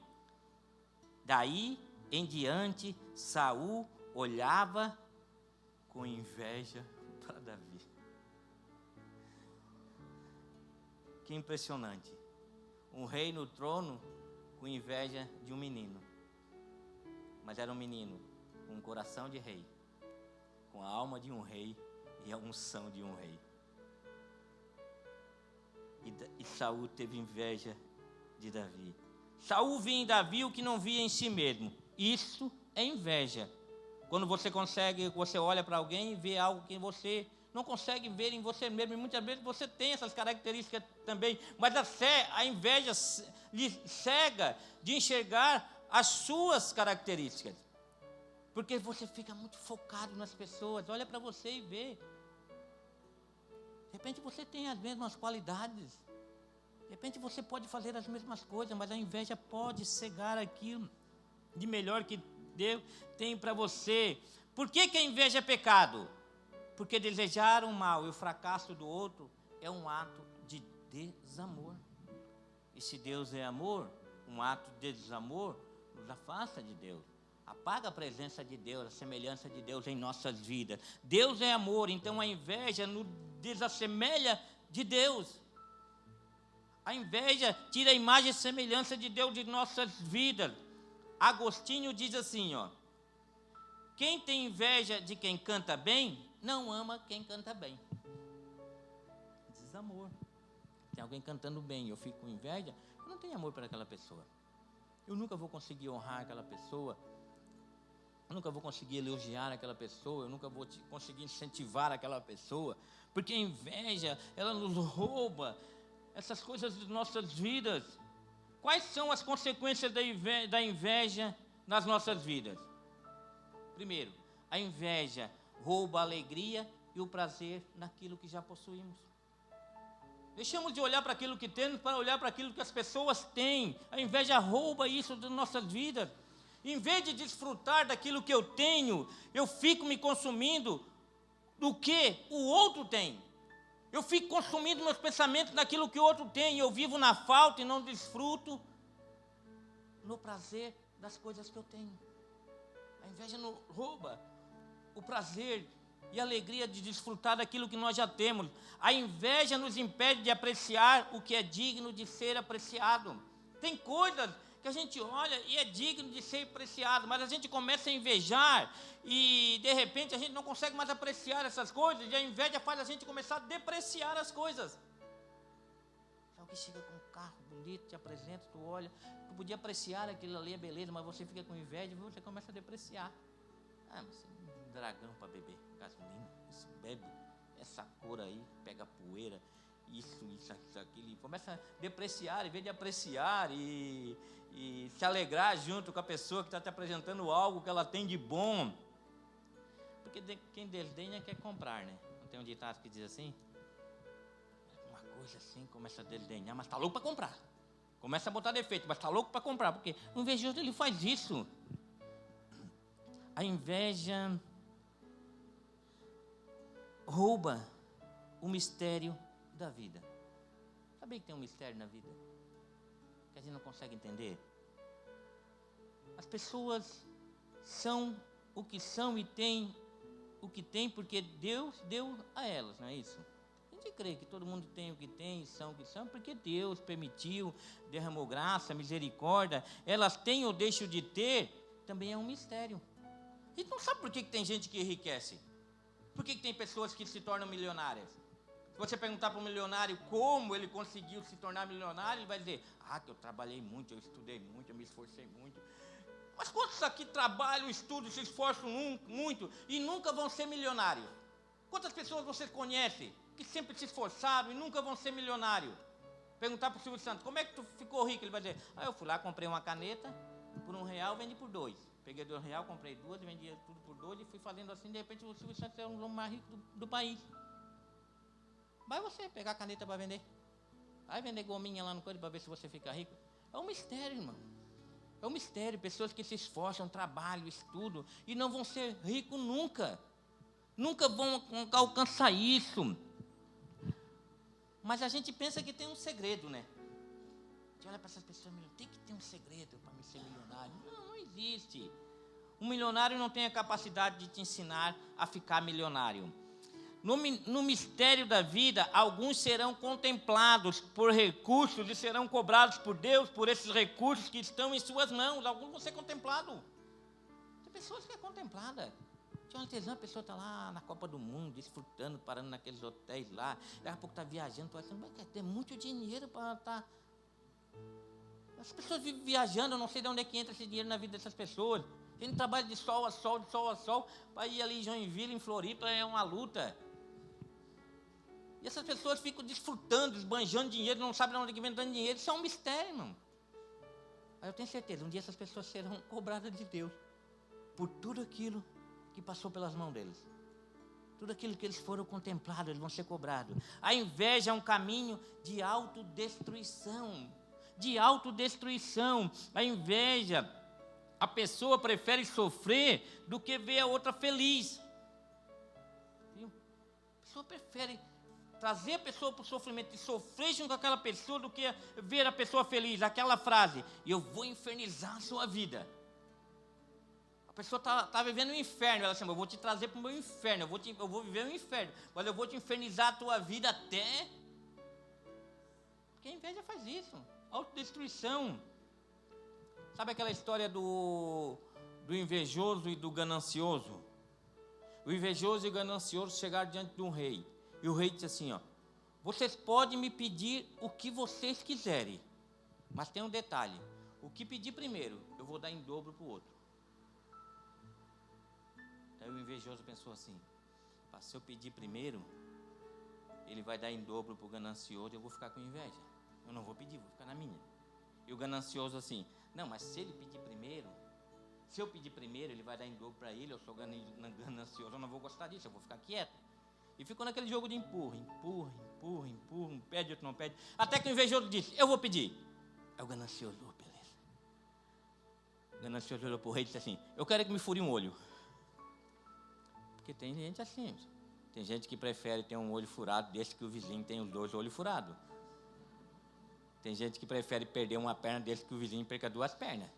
Daí em diante, Saul olhava com inveja para Davi. Que impressionante. Um rei no trono com inveja de um menino. Mas era um menino com um coração de rei, com a alma de um rei e a unção de um rei. E Saul teve inveja de Davi. Saul via em Davi o que não via em si mesmo. Isso é inveja. Quando você olha para alguém e vê algo que você não consegue ver em você mesmo, e muitas vezes você tem essas características também, mas a inveja lhe cega de enxergar as suas características, porque você fica muito focado nas pessoas. Olha para você e vê, de repente você tem as mesmas qualidades, de repente você pode fazer as mesmas coisas, mas a inveja pode cegar aquilo de melhor que Deus tem para você. Por que a inveja é pecado? Porque desejar o mal e o fracasso do outro é um ato de desamor. E se Deus é amor, um ato de desamor nos afasta de Deus, apaga a presença de Deus, a semelhança de Deus em nossas vidas. Deus é amor, então a inveja nos desassemelha de Deus. A inveja tira a imagem e semelhança de Deus de nossas vidas. Agostinho diz assim, quem tem inveja de quem canta bem, não ama quem canta bem. Desamor. Tem alguém cantando bem, eu fico com inveja, eu não tenho amor para aquela pessoa. Eu nunca vou conseguir honrar aquela pessoa, eu nunca vou conseguir elogiar aquela pessoa, eu nunca vou conseguir incentivar aquela pessoa, porque a inveja, ela nos rouba essas coisas de nossas vidas. Quais são as consequências da inveja nas nossas vidas? Primeiro, a inveja rouba a alegria e o prazer naquilo que já possuímos. Deixamos de olhar para aquilo que temos para olhar para aquilo que as pessoas têm. A inveja rouba isso das nossas vidas. Em vez de desfrutar daquilo que eu tenho, eu fico me consumindo do que o outro tem. Eu fico consumindo meus pensamentos naquilo que o outro tem. Eu vivo na falta e não desfruto no prazer das coisas que eu tenho. A inveja nos rouba o prazer e a alegria de desfrutar daquilo que nós já temos. A inveja nos impede de apreciar o que é digno de ser apreciado. Tem coisas que a gente olha e é digno de ser apreciado, mas a gente começa a invejar e de repente a gente não consegue mais apreciar essas coisas, e a inveja faz a gente começar a depreciar as coisas. Se alguém chega com um carro bonito, te apresenta, tu olha, tu podia apreciar aquilo ali, a beleza, mas você fica com inveja e você começa a depreciar. Ah, mas é um dragão para beber gasolina, isso bebe, essa cor aí, pega poeira, isso, aquilo, e começa a depreciar, em vez de apreciar e se alegrar junto com a pessoa que está te apresentando algo que ela tem de bom. Porque quem desdenha quer comprar, né? Não tem um ditado que diz assim? Uma coisa assim, começa a desdenhar, mas está louco para comprar. Começa a botar defeito, mas está louco para comprar, porque o invejoso ele faz isso. A inveja rouba o mistério da vida. Sabia que tem um mistério na vida que a gente não consegue entender? As pessoas são o que são e têm o que tem porque Deus deu a elas, não é isso? A gente crê que todo mundo tem o que tem e são o que são porque Deus permitiu, derramou graça, misericórdia. Elas têm ou deixam de ter, também é um mistério. E não sabe por que tem gente que enriquece? Por que tem pessoas que se tornam milionárias? Se você perguntar para um milionário como ele conseguiu se tornar milionário, ele vai dizer, que eu trabalhei muito, eu estudei muito, eu me esforcei muito. Mas quantos aqui trabalham, estudam, se esforçam muito e nunca vão ser milionários? Quantas pessoas você conhece que sempre se esforçaram e nunca vão ser milionários? Perguntar para o Silvio Santos, como é que tu ficou rico? Ele vai dizer, eu fui lá, comprei uma caneta, por R$1, vendi por 2. Peguei R$2, comprei 2, vendia tudo por 2 e fui fazendo assim, de repente o Silvio Santos é um homem mais rico do país. Vai você pegar a caneta para vender. Vai vender gominha lá no coisa para ver se você fica rico. É um mistério, irmão. É um mistério. Pessoas que se esforçam, trabalham, estudam e não vão ser ricos nunca. Nunca vão alcançar isso. Mas a gente pensa que tem um segredo, né? A gente olha para essas pessoas e tem que ter um segredo para me ser milionário. Não existe. Um milionário não tem a capacidade de te ensinar a ficar milionário. No mistério da vida, alguns serão contemplados por recursos e serão cobrados por Deus por esses recursos que estão em suas mãos. Alguns vão ser contemplados. Tem pessoas que é contemplada. Tinha uma tesão, a pessoa está lá na Copa do Mundo, desfrutando, parando naqueles hotéis lá. Daqui a pouco está viajando, tu achando, vai ter muito dinheiro para estar. As pessoas vivem viajando, eu não sei de onde é que entra esse dinheiro na vida dessas pessoas. A gente trabalha de sol a sol, de sol a sol, para ir ali em Joinville, em Floripa, é uma luta. E essas pessoas ficam desfrutando, esbanjando dinheiro, não sabem de onde é que vem dando dinheiro. Isso é um mistério, irmão. Mas eu tenho certeza, um dia essas pessoas serão cobradas de Deus por tudo aquilo que passou pelas mãos deles. Tudo aquilo que eles foram contemplados, eles vão ser cobrados. A inveja é um caminho de autodestruição. De autodestruição. A inveja, a pessoa prefere sofrer do que ver a outra feliz. Viu? A pessoa prefere trazer a pessoa para o sofrimento e sofrer junto com aquela pessoa do que ver a pessoa feliz. Aquela frase, eu vou infernizar a sua vida. A pessoa está vivendo um inferno, ela chama, eu vou te trazer para o meu inferno, eu vou viver um inferno, mas eu vou te infernizar a tua vida até... Porque a inveja faz isso, autodestruição. Sabe aquela história do invejoso e do ganancioso? O invejoso e o ganancioso chegaram diante de um rei. E o rei disse assim, vocês podem me pedir o que vocês quiserem. Mas tem um detalhe. O que pedir primeiro, eu vou dar em dobro para o outro. Aí o invejoso pensou assim, se eu pedir primeiro, ele vai dar em dobro para o ganancioso e eu vou ficar com inveja. Eu não vou pedir, vou ficar na minha. E o ganancioso assim, não, mas se ele pedir primeiro, se eu pedir primeiro, ele vai dar em dobro para ele, eu sou ganancioso, eu não vou gostar disso, eu vou ficar quieto. E ficou naquele jogo de empurra, um pede, outro não pede. Até que o invejoso disse, eu vou pedir. Aí o ganancioso, beleza. O ganancioso olhou para o rei e disse assim, eu quero que me fure um olho. Porque tem gente assim, Tem gente que prefere ter um olho furado desde que o vizinho tem os 2 olhos furados. Tem gente que prefere perder uma perna desde que o vizinho perca 2 pernas.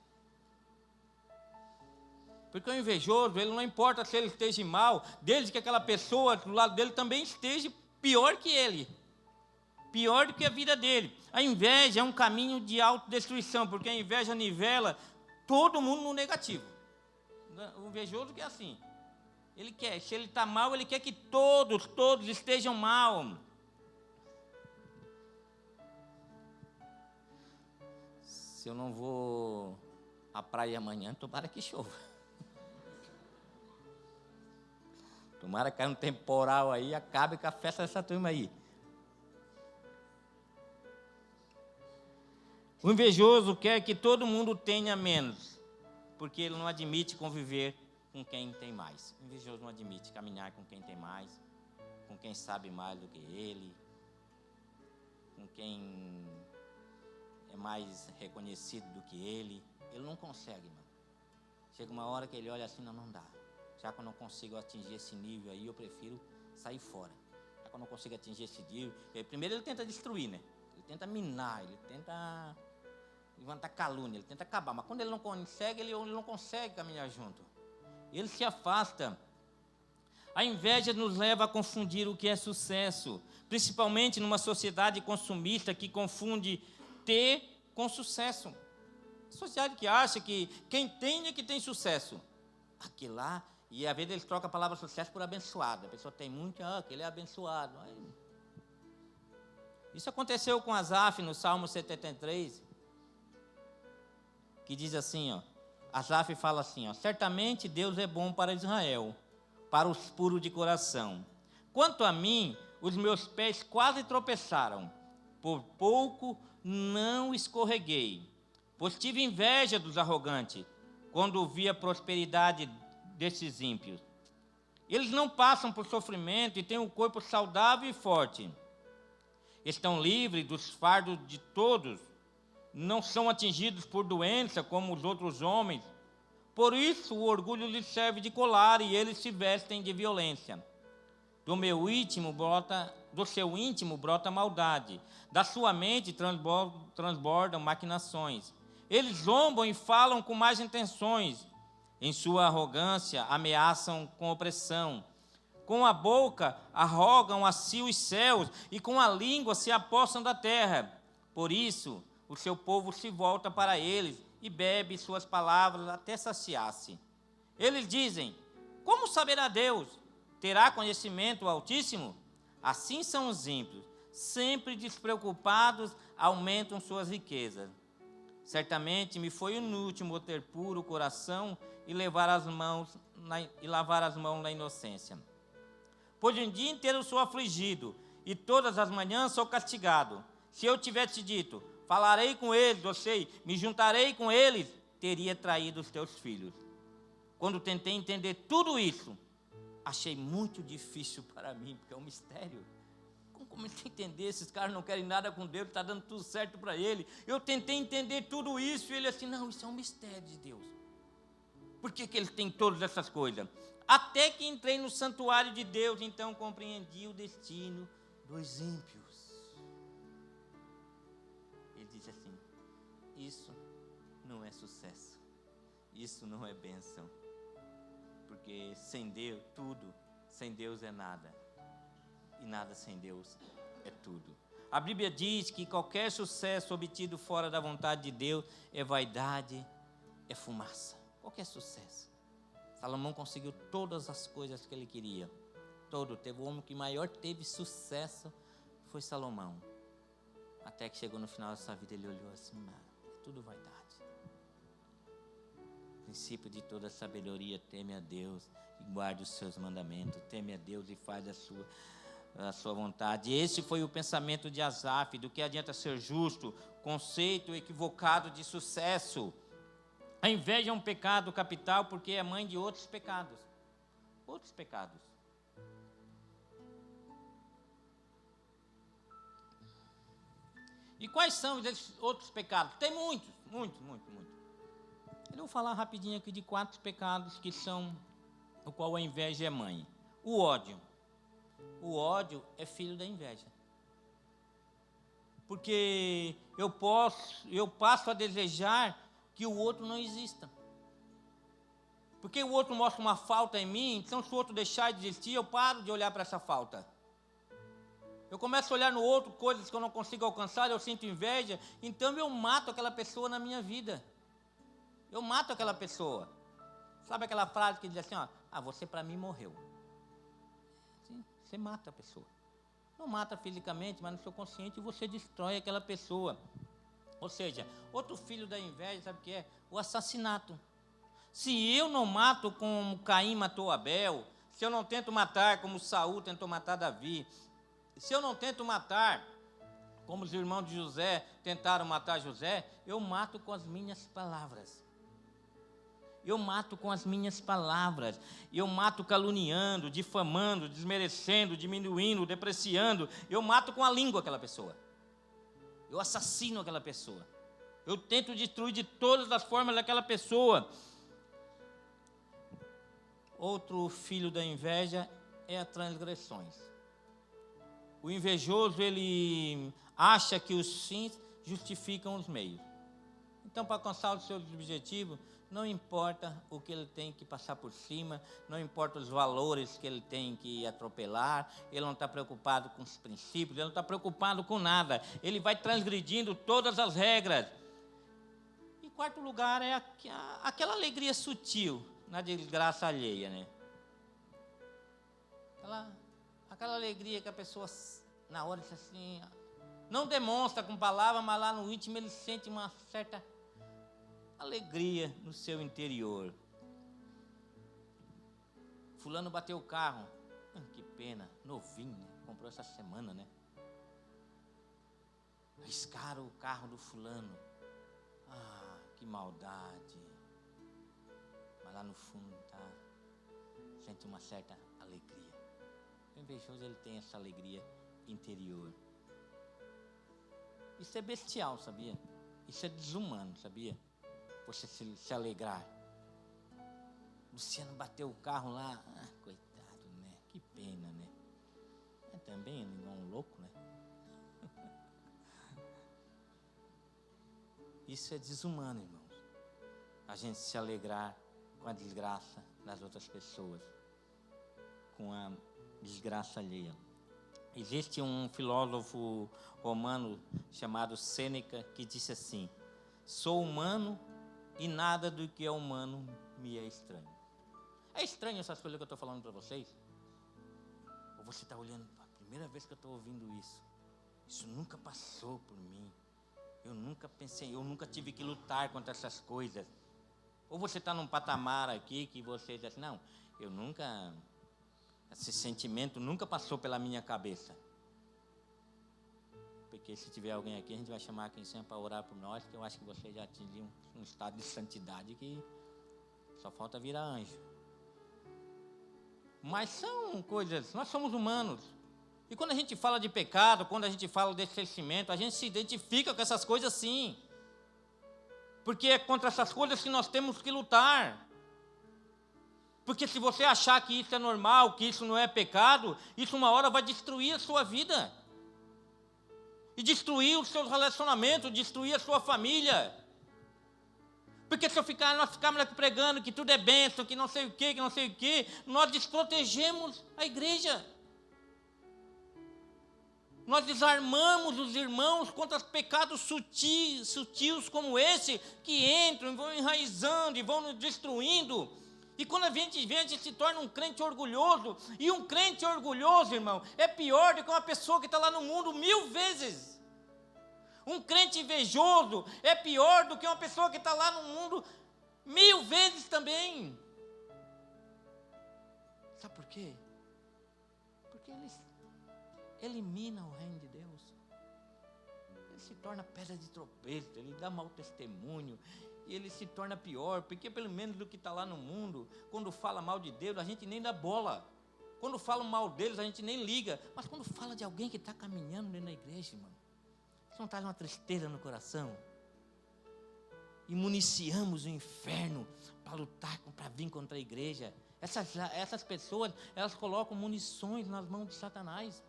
Porque o invejoso, ele não importa se ele esteja mal, desde que aquela pessoa do lado dele também esteja pior que ele. Pior do que a vida dele. A inveja é um caminho de autodestruição, porque a inveja nivela todo mundo no negativo. O invejoso que é assim. Ele quer, se ele está mal, ele quer que todos estejam mal. Se eu não vou à praia amanhã, tomara que chova. Tomara que caia um temporal aí e acabe com a festa dessa turma aí. O invejoso quer que todo mundo tenha menos, porque ele não admite conviver com quem tem mais. O invejoso não admite caminhar com quem tem mais, com quem sabe mais do que ele, com quem é mais reconhecido do que ele. Ele não consegue, mano. Chega uma hora que ele olha assim, não dá. Já que eu não consigo atingir esse nível aí, eu prefiro sair fora. Já que eu não consigo atingir esse nível, primeiro ele tenta destruir, né? Ele tenta minar, ele tenta levantar calúnia, ele tenta acabar. Mas quando ele não consegue, ele não consegue caminhar junto. Ele se afasta. A inveja nos leva a confundir o que é sucesso, principalmente numa sociedade consumista que confunde ter com sucesso. A sociedade que acha que quem tem é que tem sucesso. Aquilo lá, e às vezes eles trocam a palavra sucesso por abençoado. A pessoa tem muito, aquele é abençoado. Isso aconteceu com Asaf no Salmo 73, que diz assim, Asaf fala assim, certamente Deus é bom para Israel, para os puros de coração. Quanto a mim, os meus pés quase tropeçaram, por pouco não escorreguei, pois tive inveja dos arrogantes, quando vi a prosperidade desses ímpios. Eles não passam por sofrimento e têm um corpo saudável e forte. Estão livres dos fardos de todos, não são atingidos por doença como os outros homens. Por isso o orgulho lhes serve de colar e eles se vestem de violência. Do seu íntimo brota maldade, da sua mente transbordam maquinações. Eles zombam e falam com más intenções. Em sua arrogância ameaçam com opressão. Com a boca arrogam a si os céus e com a língua se apossam da terra. Por isso o seu povo se volta para eles e bebe suas palavras até saciar-se. Eles dizem, como saberá Deus? Terá conhecimento o Altíssimo? Assim são os ímpios, sempre despreocupados, aumentam suas riquezas. Certamente me foi inútil ter puro coração e lavar as mãos na inocência. Pois um dia inteiro sou afligido, e todas as manhãs sou castigado. Se eu tivesse dito, falarei com eles, me juntarei com eles, teria traído os teus filhos. Quando tentei entender tudo isso, achei muito difícil para mim, porque é um mistério. Comecei a entender, esses caras não querem nada com Deus, está dando tudo certo para ele. Eu tentei entender tudo isso, e ele assim, não, isso é um mistério de Deus. Por que ele tem todas essas coisas? Até que entrei no santuário de Deus, então compreendi o destino dos ímpios. Ele diz assim, isso não é sucesso, isso não é bênção, porque sem Deus, tudo, sem Deus é nada. E nada sem Deus é tudo. A Bíblia diz que qualquer sucesso obtido fora da vontade de Deus é vaidade, é fumaça. Qualquer sucesso. Salomão conseguiu todas as coisas que ele queria. Teve o homem que maior teve sucesso foi Salomão. Até que chegou no final dessa vida, ele olhou assim, é tudo vaidade. O princípio de toda sabedoria, teme a Deus e guarde os seus mandamentos. Teme a Deus e faz a sua vontade. Esse foi o pensamento de Asaf, do que adianta ser justo, conceito equivocado de sucesso. A inveja é um pecado capital porque é mãe de outros pecados. Outros pecados. E quais são esses outros pecados? Tem muitos. Eu vou falar rapidinho aqui de 4 pecados que são o qual a inveja é mãe. O ódio. O ódio é filho da inveja. Porque eu passo a desejar que o outro não exista. Porque o outro mostra uma falta em mim, então se o outro deixar de existir, eu paro de olhar para essa falta. Eu começo a olhar no outro coisas que eu não consigo alcançar, eu sinto inveja, então eu mato aquela pessoa na minha vida. Eu mato aquela pessoa. Sabe aquela frase que diz assim, ó, você para mim morreu. Sim, você mata a pessoa. Não mata fisicamente, mas no seu consciente você destrói aquela pessoa. Ou seja, outro filho da inveja, sabe o que é? O assassinato. Se eu não mato como Caim matou Abel, se eu não tento matar como Saul tentou matar Davi, se eu não tento matar como os irmãos de José tentaram matar José, eu mato com as minhas palavras. Eu mato com as minhas palavras. Eu mato caluniando, difamando, desmerecendo, diminuindo, depreciando. Eu mato com a língua aquela pessoa. Eu assassino aquela pessoa. Eu tento destruir de todas as formas daquela pessoa. Outro filho da inveja é as transgressões. O invejoso, ele acha que os fins justificam os meios. Então, para alcançar os seus objetivos, não importa o que ele tem que passar por cima, não importa os valores que ele tem que atropelar, ele não está preocupado com os princípios, ele não está preocupado com nada, ele vai transgredindo todas as regras. Em quarto lugar, é aquela alegria sutil na desgraça alheia, né? Aquela alegria que a pessoa, na hora, diz assim, não demonstra com palavras, mas lá no íntimo ele sente uma certa alegria no seu interior. Fulano bateu o carro. Que pena, novinho, né? Comprou essa semana, né? Arriscaram o carro do fulano. Que maldade. Mas lá no fundo sente uma certa alegria. O invejoso, ele tem essa alegria interior. Isso é bestial, sabia? Isso é desumano, sabia? Você se alegrar. Luciano bateu o carro lá. Coitado, né? Que pena, né? Mas também ele é um louco, né? Isso é desumano, irmãos. A gente se alegrar com a desgraça das outras pessoas, com a desgraça alheia. Existe um filósofo romano chamado Sêneca que disse assim: sou humano e nada do que é humano me é estranho. É estranho essas coisas que eu estou falando para vocês? Ou você está olhando, a primeira vez que eu estou ouvindo isso? Isso nunca passou por mim. Eu nunca pensei, eu nunca tive que lutar contra essas coisas. Ou você está num patamar aqui que você diz assim, não, eu nunca, esse sentimento nunca passou pela minha cabeça. Porque se tiver alguém aqui, a gente vai chamar quem sempre para orar por nós, que eu acho que você já atingiu um estado de santidade que só falta virar anjo. Mas são coisas, nós somos humanos. E quando a gente fala de pecado, quando a gente fala de esquecimento, a gente se identifica com essas coisas sim. Porque é contra essas coisas que nós temos que lutar. Porque se você achar que isso é normal, que isso não é pecado, isso uma hora vai destruir a sua vida. E destruir os seus relacionamentos, destruir a sua família. Porque se nós ficarmos aqui pregando que tudo é bênção, que não sei o que, nós desprotegemos a igreja. Nós desarmamos os irmãos contra os pecados sutis como esse, que entram e vão enraizando e vão nos destruindo. E quando a gente vê, a gente se torna um crente orgulhoso. E um crente orgulhoso, irmão, é pior do que uma pessoa que está lá no mundo 1000 vezes. Um crente invejoso é pior do que uma pessoa que está lá no mundo 1000 vezes também. Sabe por quê? Porque eles eliminam o reino de Deus. Ele se torna pedra de tropeço, ele dá mau testemunho. E ele se torna pior, porque pelo menos do que está lá no mundo, quando fala mal de Deus, a gente nem dá bola. Quando fala mal deles, a gente nem liga. Mas quando fala de alguém que está caminhando dentro da igreja, irmão, isso não traz uma tristeza no coração? E municiamos o inferno para lutar, para vir contra a igreja. Essas pessoas, elas colocam munições nas mãos de Satanás.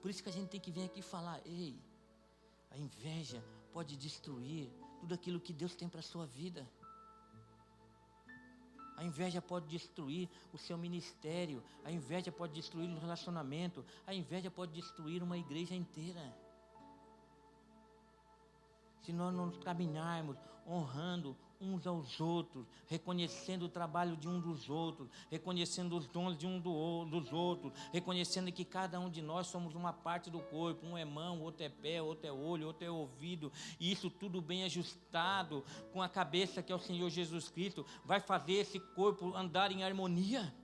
Por isso que a gente tem que vir aqui falar: ei, a inveja pode destruir tudo aquilo que Deus tem para a sua vida. A inveja pode destruir o seu ministério. A inveja pode destruir o relacionamento. A inveja pode destruir uma igreja inteira. Se nós não caminharmos honrando uns aos outros, reconhecendo o trabalho de um dos outros, reconhecendo os dons de dos outros, reconhecendo que cada um de nós somos uma parte do corpo, um é mão, outro é pé, outro é olho, outro é ouvido, e isso tudo bem ajustado com a cabeça que é o Senhor Jesus Cristo, vai fazer esse corpo andar em harmonia.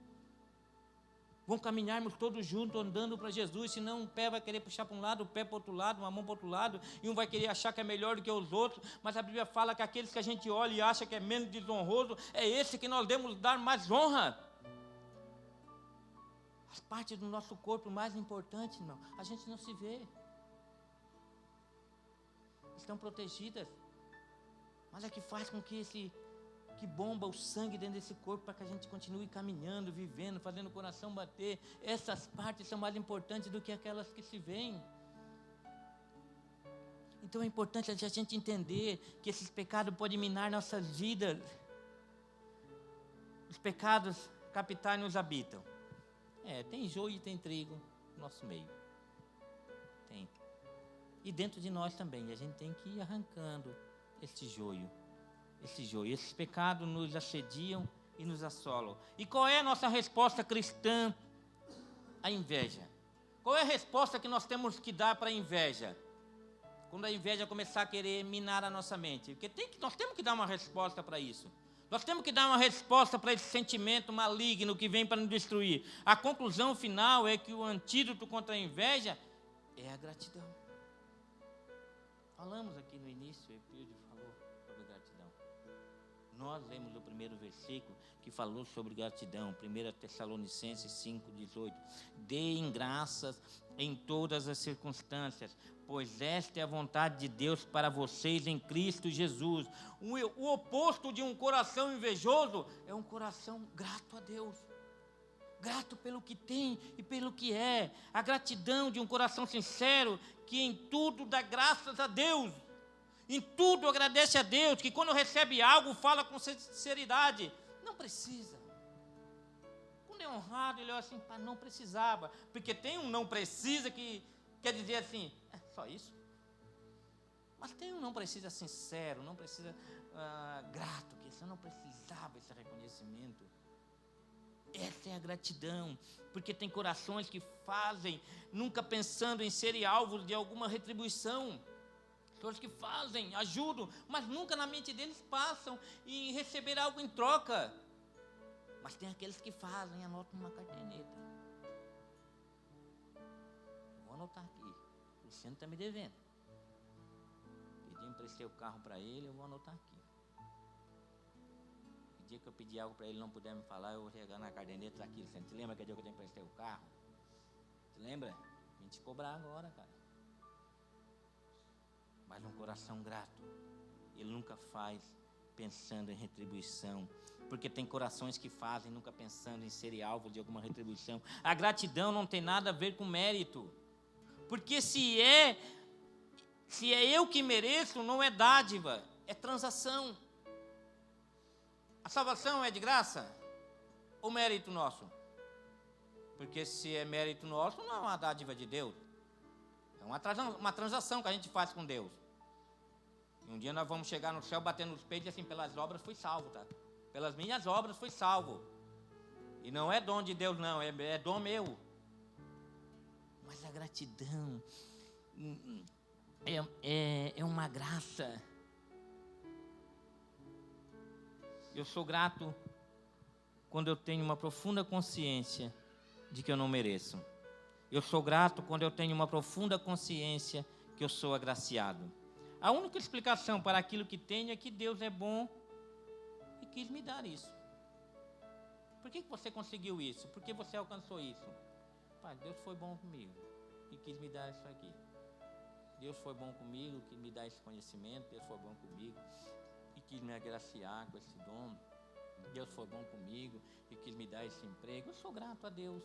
Vamos caminharmos todos juntos andando para Jesus, senão um pé vai querer puxar para um lado, o pé para o outro lado, uma mão para o outro lado, e um vai querer achar que é melhor do que os outros, mas a Bíblia fala que aqueles que a gente olha e acha que é menos desonroso, é esse que nós devemos dar mais honra. As partes do nosso corpo mais importantes, irmão, a gente não se vê. Estão protegidas, mas é que faz com que que bomba o sangue dentro desse corpo para que a gente continue caminhando, vivendo, fazendo o coração bater. Essas partes são mais importantes do que aquelas que se veem. Então é importante a gente entender que esses pecados podem minar nossas vidas. Os pecados capitais nos habitam. Tem joio e tem trigo no nosso meio. Tem. E dentro de nós também. A gente tem que ir arrancando esse joio. Esses pecados nos assediam e nos assolam. E qual é a nossa resposta cristã à inveja? Qual é a resposta que nós temos que dar para a inveja? Quando a inveja começar a querer minar a nossa mente. Porque nós temos que dar uma resposta para isso. Nós temos que dar uma resposta para esse sentimento maligno que vem para nos destruir. A conclusão final é que o antídoto contra a inveja é a gratidão. Falamos aqui no início, o Epíodio falou sobre gratidão. Nós lemos o primeiro versículo que falou sobre gratidão, 1 Tessalonicenses 5,18. Deem graças em todas as circunstâncias, pois esta é a vontade de Deus para vocês em Cristo Jesus. O oposto de um coração invejoso é um coração grato a Deus. Grato pelo que tem e pelo que é. A gratidão de um coração sincero que em tudo dá graças a Deus. Em tudo agradece a Deus, que quando recebe algo, fala com sinceridade. Não precisa. Quando é honrado, ele olha assim, não precisava. Porque tem um não precisa que quer dizer assim, só isso. Mas tem um não precisa sincero, não precisa grato, que você não precisava esse reconhecimento. Essa é a gratidão, porque tem corações que fazem, nunca pensando em serem alvos de alguma retribuição. Pessoas que fazem, ajudam, mas nunca na mente deles passam em receber algo em troca. Mas tem aqueles que fazem, anotam numa caderneta. Vou anotar aqui, o Luciano está me devendo. Emprestei o carro para ele, eu vou anotar aqui. O dia que eu pedir algo para ele não puder me falar, eu vou chegar na caderneta aqui. Você lembra que dia que eu te emprestei o carro? Você lembra? Vim te cobrar agora, cara. Mas um coração grato, ele nunca faz pensando em retribuição, porque tem corações que fazem nunca pensando em ser alvo de alguma retribuição. A gratidão não tem nada a ver com mérito, porque se é eu que mereço, não é dádiva, é transação. A salvação é de graça ou mérito nosso? Porque se é mérito nosso, não é uma dádiva de Deus. É uma transação que a gente faz com Deus. E um dia nós vamos chegar no céu batendo os peitos e assim, pelas obras fui salvo, tá? Pelas minhas obras fui salvo. E não é dom de Deus não, é dom meu. Mas a gratidão é uma graça. Eu sou grato quando eu tenho uma profunda consciência de que eu não mereço. Eu sou grato quando eu tenho uma profunda consciência que eu sou agraciado. A única explicação para aquilo que tenho é que Deus é bom e quis me dar isso. Por que você conseguiu isso? Por que você alcançou isso? Pai, Deus foi bom comigo e quis me dar isso aqui. Deus foi bom comigo, quis me dar esse conhecimento. Deus foi bom comigo e quis me agraciar com esse dom. Deus foi bom comigo e quis me dar esse emprego. Eu sou grato a Deus.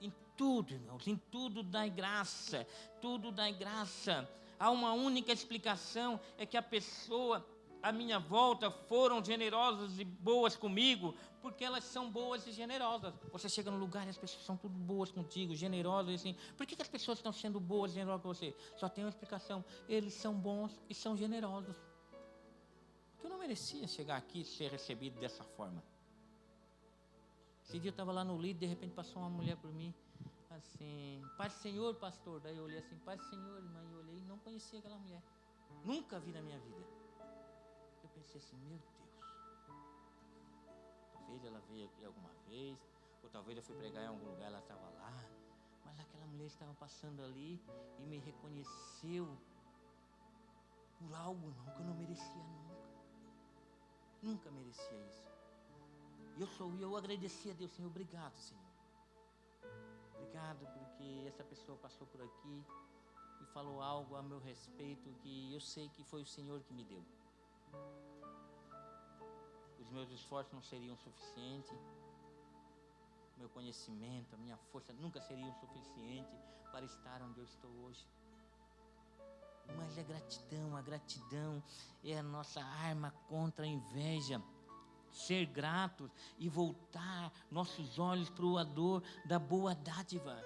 Em tudo, irmãos, em tudo dai graça, tudo dai graça. Há uma única explicação, é que a pessoa à minha volta foram generosas e boas comigo, porque elas são boas e generosas. Você chega no lugar e as pessoas são tudo boas contigo, generosas, assim. Por que as pessoas estão sendo boas e generosas com você? Só tem uma explicação: eles são bons e são generosos. Porque eu não merecia chegar aqui e ser recebido dessa forma. Esse dia eu estava lá no líder, de repente passou uma mulher por mim, assim, Paz do Senhor, pastor. Daí eu olhei assim, Paz do Senhor, irmã. E eu olhei e não conhecia aquela mulher. Nunca vi na minha vida. Eu pensei assim, meu Deus. Talvez ela veio aqui alguma vez, ou talvez eu fui pregar em algum lugar, ela estava lá. Mas aquela mulher estava passando ali e me reconheceu por algo, irmão, que eu não merecia nunca. Nunca merecia isso. E eu agradeci a Deus, Senhor, obrigado, Senhor. Obrigado porque essa pessoa passou por aqui e falou algo a meu respeito que eu sei que foi o Senhor que me deu. Os meus esforços não seriam suficientes, meu conhecimento, a minha força nunca seriam suficientes para estar onde eu estou hoje. Mas a gratidão é a nossa arma contra a inveja. Ser gratos e voltar nossos olhos para o doador da boa dádiva.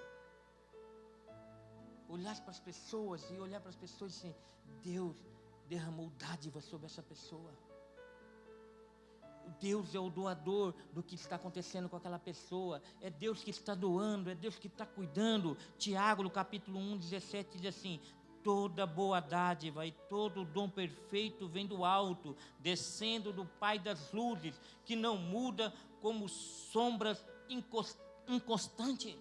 Olhar para as pessoas e olhar para as pessoas e dizer, Deus derramou dádiva sobre essa pessoa. Deus é o doador do que está acontecendo com aquela pessoa. É Deus que está doando, é Deus que está cuidando. Tiago, no capítulo 1, 17, diz assim: toda boa dádiva e todo dom perfeito vem do alto, descendo do Pai das luzes, que não muda como sombras inconstantes.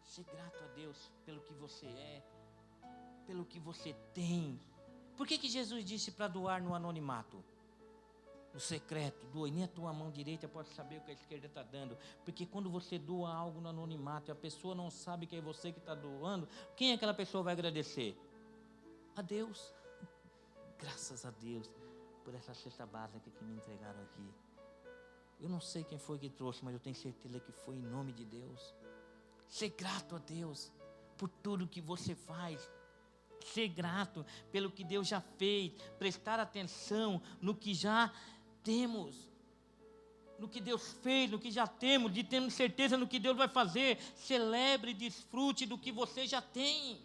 Ser grato a Deus pelo que você é, pelo que você tem. Por que Jesus disse para doar no anonimato? No secreto, doa, e nem a tua mão direita pode saber o que a esquerda está dando, porque quando você doa algo no anonimato e a pessoa não sabe que é você que está doando, quem aquela pessoa vai agradecer? A Deus. Graças a Deus por essa cesta básica que me entregaram aqui. Eu não sei quem foi que trouxe, mas eu tenho certeza que foi em nome de Deus. Ser grato a Deus por tudo que você faz. Ser grato pelo que Deus já fez, prestar atenção no que já temos, no que Deus fez, no que já temos, de termos certeza no que Deus vai fazer. Celebre e desfrute do que você já tem.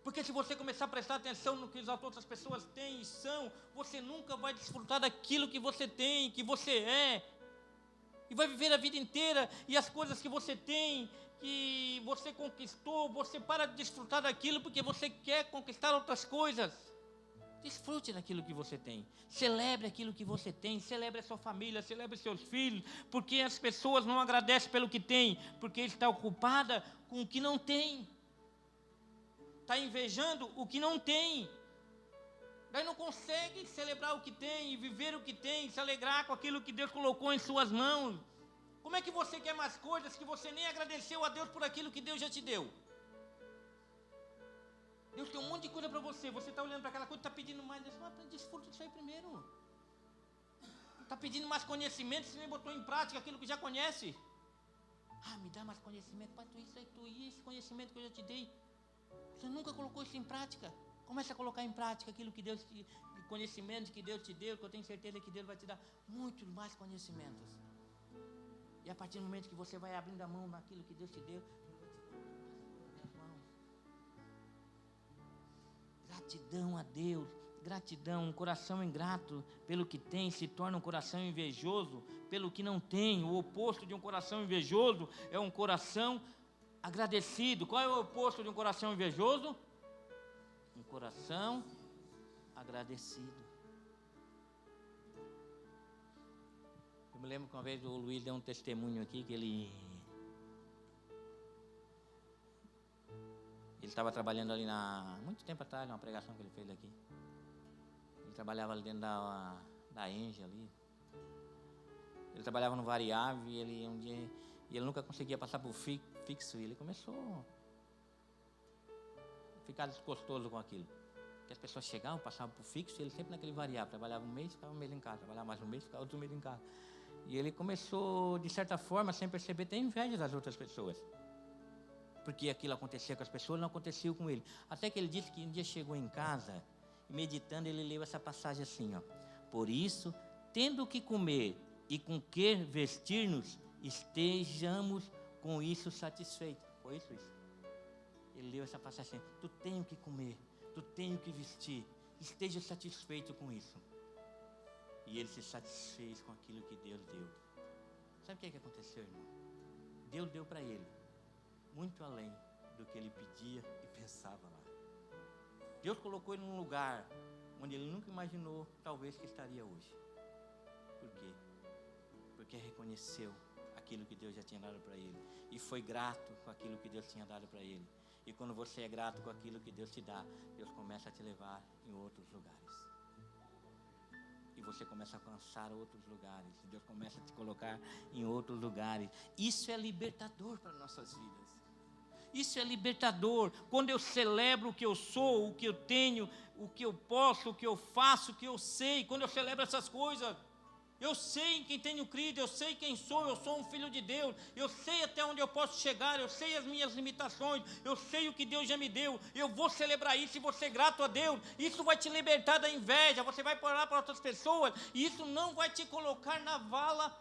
Porque se você começar a prestar atenção no que as outras pessoas têm e são, você nunca vai desfrutar daquilo que você tem, que você é. E vai viver a vida inteira e as coisas que você tem, que você conquistou, você para de desfrutar daquilo porque você quer conquistar outras coisas. Desfrute daquilo que você tem. Celebre aquilo que você tem. Celebre a sua família, celebre seus filhos. Porque as pessoas não agradecem pelo que tem, porque está ocupada com o que não tem. Está invejando o que não tem. Daí não consegue celebrar o que tem e viver o que tem, se alegrar com aquilo que Deus colocou em suas mãos. Como é que você quer mais coisas que você nem agradeceu a Deus por aquilo que Deus já te deu? Deus tem um monte de coisa para você. Você está olhando para aquela coisa e está pedindo mais. Deus fala, desfruta disso aí primeiro. Está pedindo mais conhecimento, você nem botou em prática aquilo que já conhece. Ah, me dá mais conhecimento. Pai, esse conhecimento que eu já te dei. Você nunca colocou isso em prática. Comece a colocar em prática aquilo que Deus te, conhecimento que Deus te deu, que eu tenho certeza que Deus vai te dar muitos mais conhecimentos. E a partir do momento que você vai abrindo a mão naquilo que Deus te deu, Ele vai te dar as mãos. Gratidão a Deus, gratidão. Um coração ingrato pelo que tem se torna um coração invejoso pelo que não tem. O oposto de um coração invejoso é um coração agradecido. Qual é o oposto de um coração invejoso? Um coração agradecido. Eu me lembro que uma vez o Luiz deu um testemunho aqui que ele estava trabalhando ali muito tempo atrás, numa pregação que ele fez aqui. Ele trabalhava ali dentro da Engie ali. Ele trabalhava no variável e ele um dia ele nunca conseguia passar por fixo e ele começou a ficar desgostoso com aquilo. Que as pessoas chegavam, passavam por fixo, e ele sempre naquele variável. Trabalhava um mês, ficava um mês em casa. Trabalhava mais um mês, ficava outro mês em casa. E ele começou, de certa forma, sem perceber, a ter inveja das outras pessoas. Porque aquilo acontecia com as pessoas, não acontecia com ele. Até que ele disse que um dia chegou em casa, e meditando, ele leu essa passagem assim, ó. Por isso, tendo o que comer e com que vestir-nos, estejamos com isso satisfeitos. Foi isso? Ele leu essa passagem assim, tu tem o que comer, tu tem o que vestir, esteja satisfeito com isso. E ele se satisfez com aquilo que Deus deu. Sabe o que aconteceu, irmão? Deus deu para ele muito além do que ele pedia e pensava lá. Deus colocou ele num lugar onde ele nunca imaginou, talvez, que estaria hoje. Por quê? Porque reconheceu aquilo que Deus já tinha dado para ele e foi grato com aquilo que Deus tinha dado para ele. E quando você é grato com aquilo que Deus te dá, Deus começa a te levar em outros lugares. E você começa a alcançar outros lugares. Deus começa a te colocar em outros lugares. Isso é libertador para nossas vidas. Isso é libertador. Quando eu celebro o que eu sou, o que eu tenho, o que eu posso, o que eu faço, o que eu sei. Quando eu celebro essas coisas, eu sei em quem tenho crido, eu sei quem sou, eu sou um filho de Deus, eu sei até onde eu posso chegar, eu sei as minhas limitações, eu sei o que Deus já me deu, eu vou celebrar isso e vou ser grato a Deus. Isso vai te libertar da inveja, você vai orar para outras pessoas, e isso não vai te colocar na vala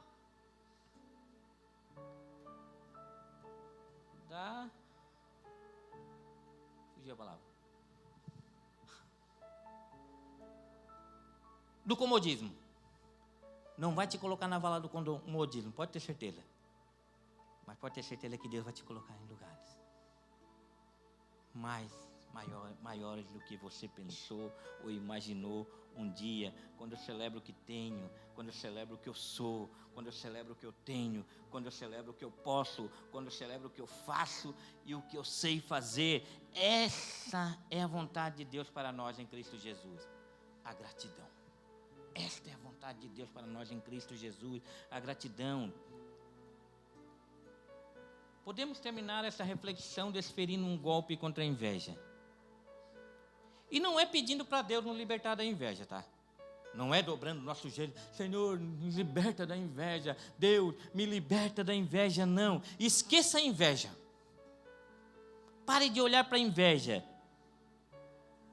da... Fugiu a palavra. Do comodismo. Não vai te colocar na vala do comodismo, pode ter certeza. Mas pode ter certeza que Deus vai te colocar em lugares maiores do que você pensou ou imaginou um dia. Quando eu celebro o que tenho, quando eu celebro o que eu sou, quando eu celebro o que eu tenho, quando eu celebro o que eu posso, quando eu celebro o que eu faço e o que eu sei fazer. Essa é a vontade de Deus para nós em Cristo Jesus. A gratidão. Esta é a vontade de Deus para nós em Cristo Jesus, a gratidão. Podemos terminar essa reflexão desferindo um golpe contra a inveja. E não é pedindo para Deus nos libertar da inveja, tá? Não é dobrando o nosso jeito, Senhor, me liberta da inveja, Deus, me liberta da inveja, não. Esqueça a inveja. Pare de olhar para a inveja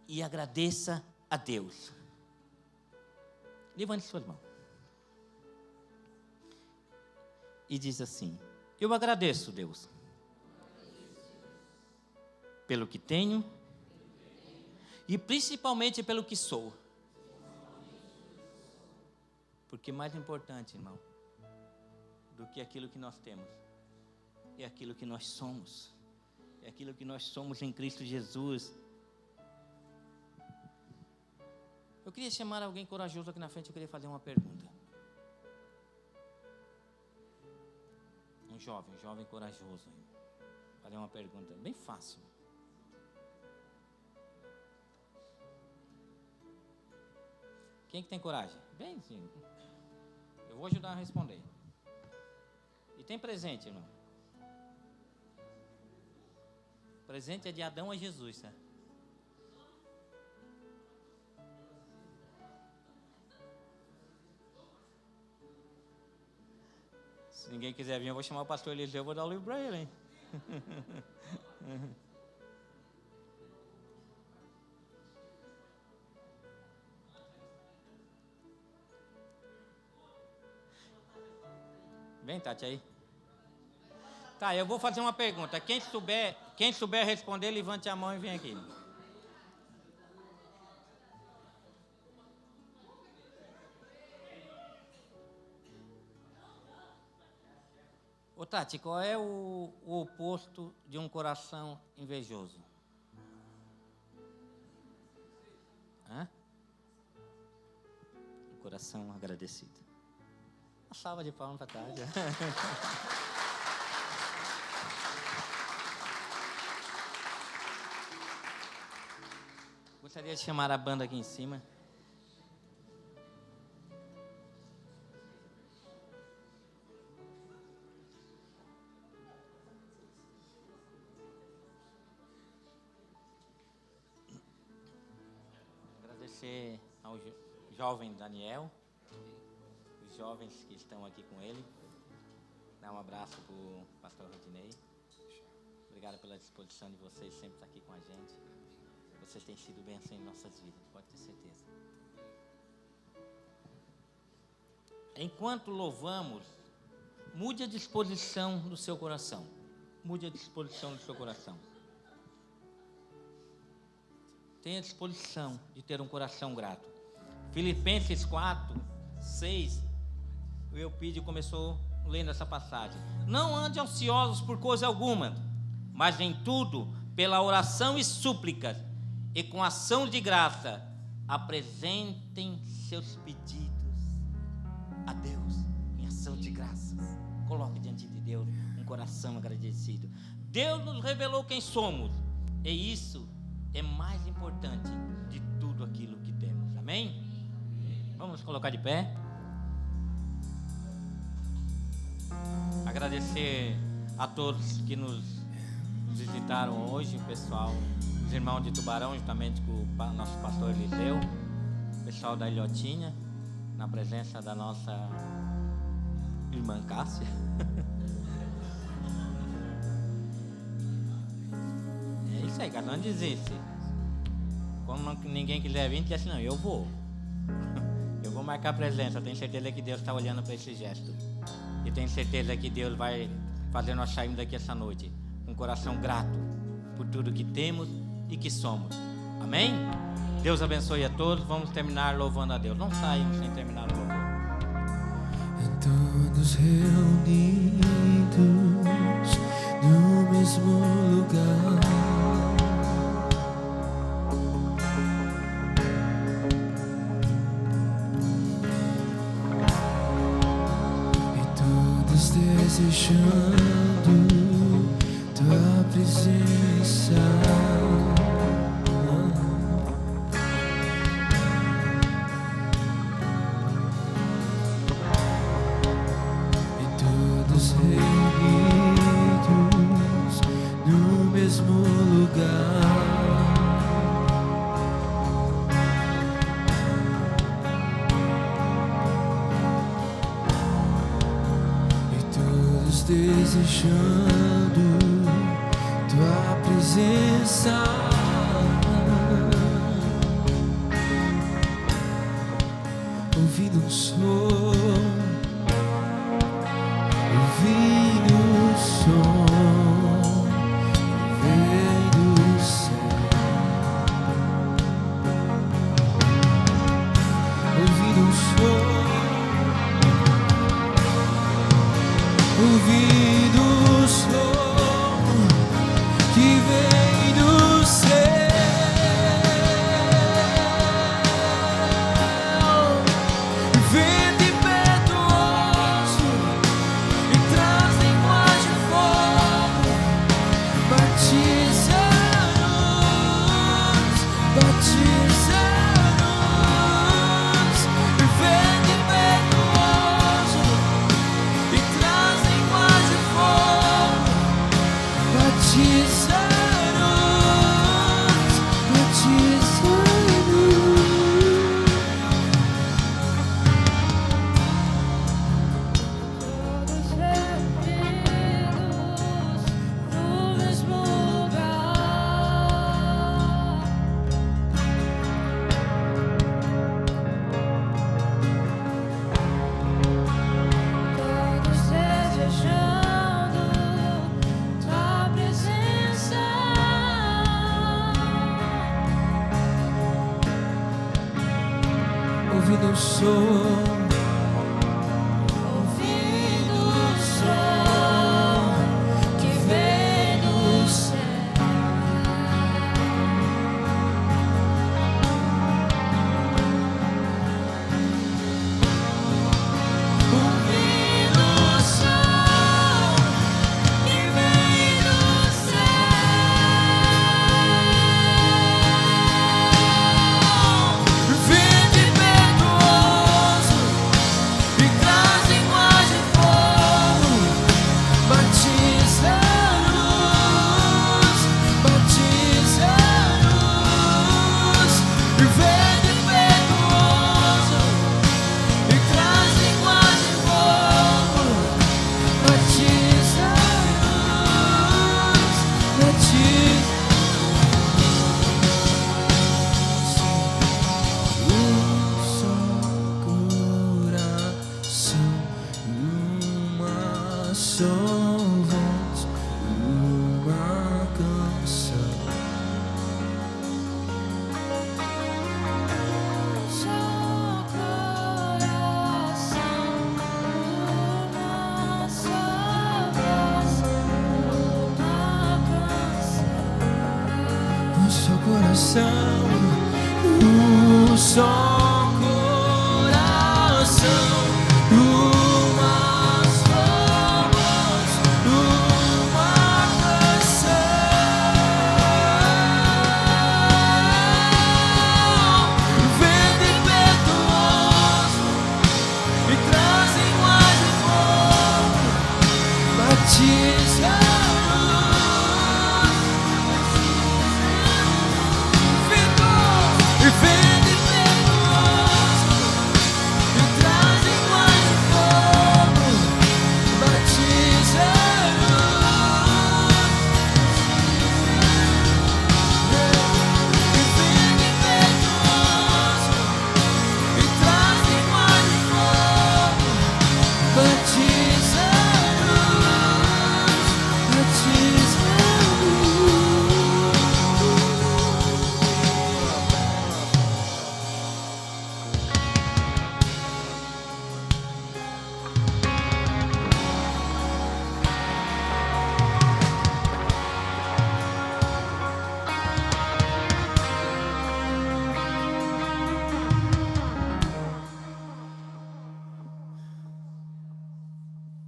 e agradeça a Deus. Levante suas mãos. E diz assim: eu agradeço, Deus, pelo que tenho e principalmente pelo que sou. Porque mais importante, irmão, do que aquilo que nós temos, é aquilo que nós somos. É aquilo que nós somos em Cristo Jesus. Eu queria chamar alguém corajoso aqui na frente, eu queria fazer uma pergunta. Um jovem corajoso. Fazer uma pergunta bem fácil. Quem que tem coragem? Bem, sim. Eu vou ajudar a responder. E tem presente, irmão. Presente é de Adão a Jesus, tá? Se ninguém quiser vir, eu vou chamar o pastor Eliseu, eu vou dar o livro para ele, hein? Vem, Tati, aí. Tá, eu vou fazer uma pergunta. Quem souber responder, levante a mão e vem aqui. Ô Tati, qual é o oposto de um coração invejoso? Hã? Um coração agradecido. Uma salva de palmas para Tati. Gostaria de chamar a banda aqui em cima. jovem Daniel, os jovens que estão aqui com ele. Dá um abraço para o pastor Rodinei. Obrigado pela disposição de vocês sempre estar aqui com a gente. Vocês têm sido bênção em nossas vidas, pode ter certeza. Enquanto louvamos, mude a disposição do seu coração. Mude a disposição do seu coração. Tenha disposição de ter um coração grato. Filipenses 4, 6, o Eupídio começou lendo essa passagem. Não ande ansiosos por coisa alguma, mas em tudo, pela oração e súplicas, e com ação de graça, apresentem seus pedidos a Deus, em ação de graças. Coloque diante de Deus um coração agradecido. Deus nos revelou quem somos, e isso é mais importante de tudo aquilo que temos. Amém? Vamos colocar de pé. Agradecer a todos que nos visitaram hoje, o pessoal, os irmãos de Tubarão, juntamente com o nosso pastor Eliseu, o pessoal da Ilhotinha, na presença da nossa irmã Cássia. É isso aí, cada um desiste. Como ninguém quiser vir, diz assim, não, eu vou. Eu vou marcar presença, tenho certeza que Deus está olhando para esse gesto. E tenho certeza que Deus vai fazer nós sairmos daqui essa noite com um coração grato por tudo que temos e que somos. Amém? Deus abençoe a todos. Vamos terminar louvando a Deus. Não saímos sem terminar o louvor. Todos reunidos no mesmo lugar, e todos desejando tua presença. Reunidos no mesmo lugar, e todos desejando tua presença, ouvindo um som. Ouvindo o som vem do céu, ouvindo o som, ouvindo o som que vem do céu, vento impetuoso e traz linguagem de fogo, batiza-nos, vento impetuoso e traz linguagem de fogo, batiza-nos, Todos reunidos no mesmo lugar, todos desejando tua presença, ouvindo o som, ouvindo o som que vem do céu. Ouvindo o som que vem do céu, vento impetuoso um só coração, um só coração, uma só voz, uma canção, vento impetuoso me traz linguagem de fogo, batiza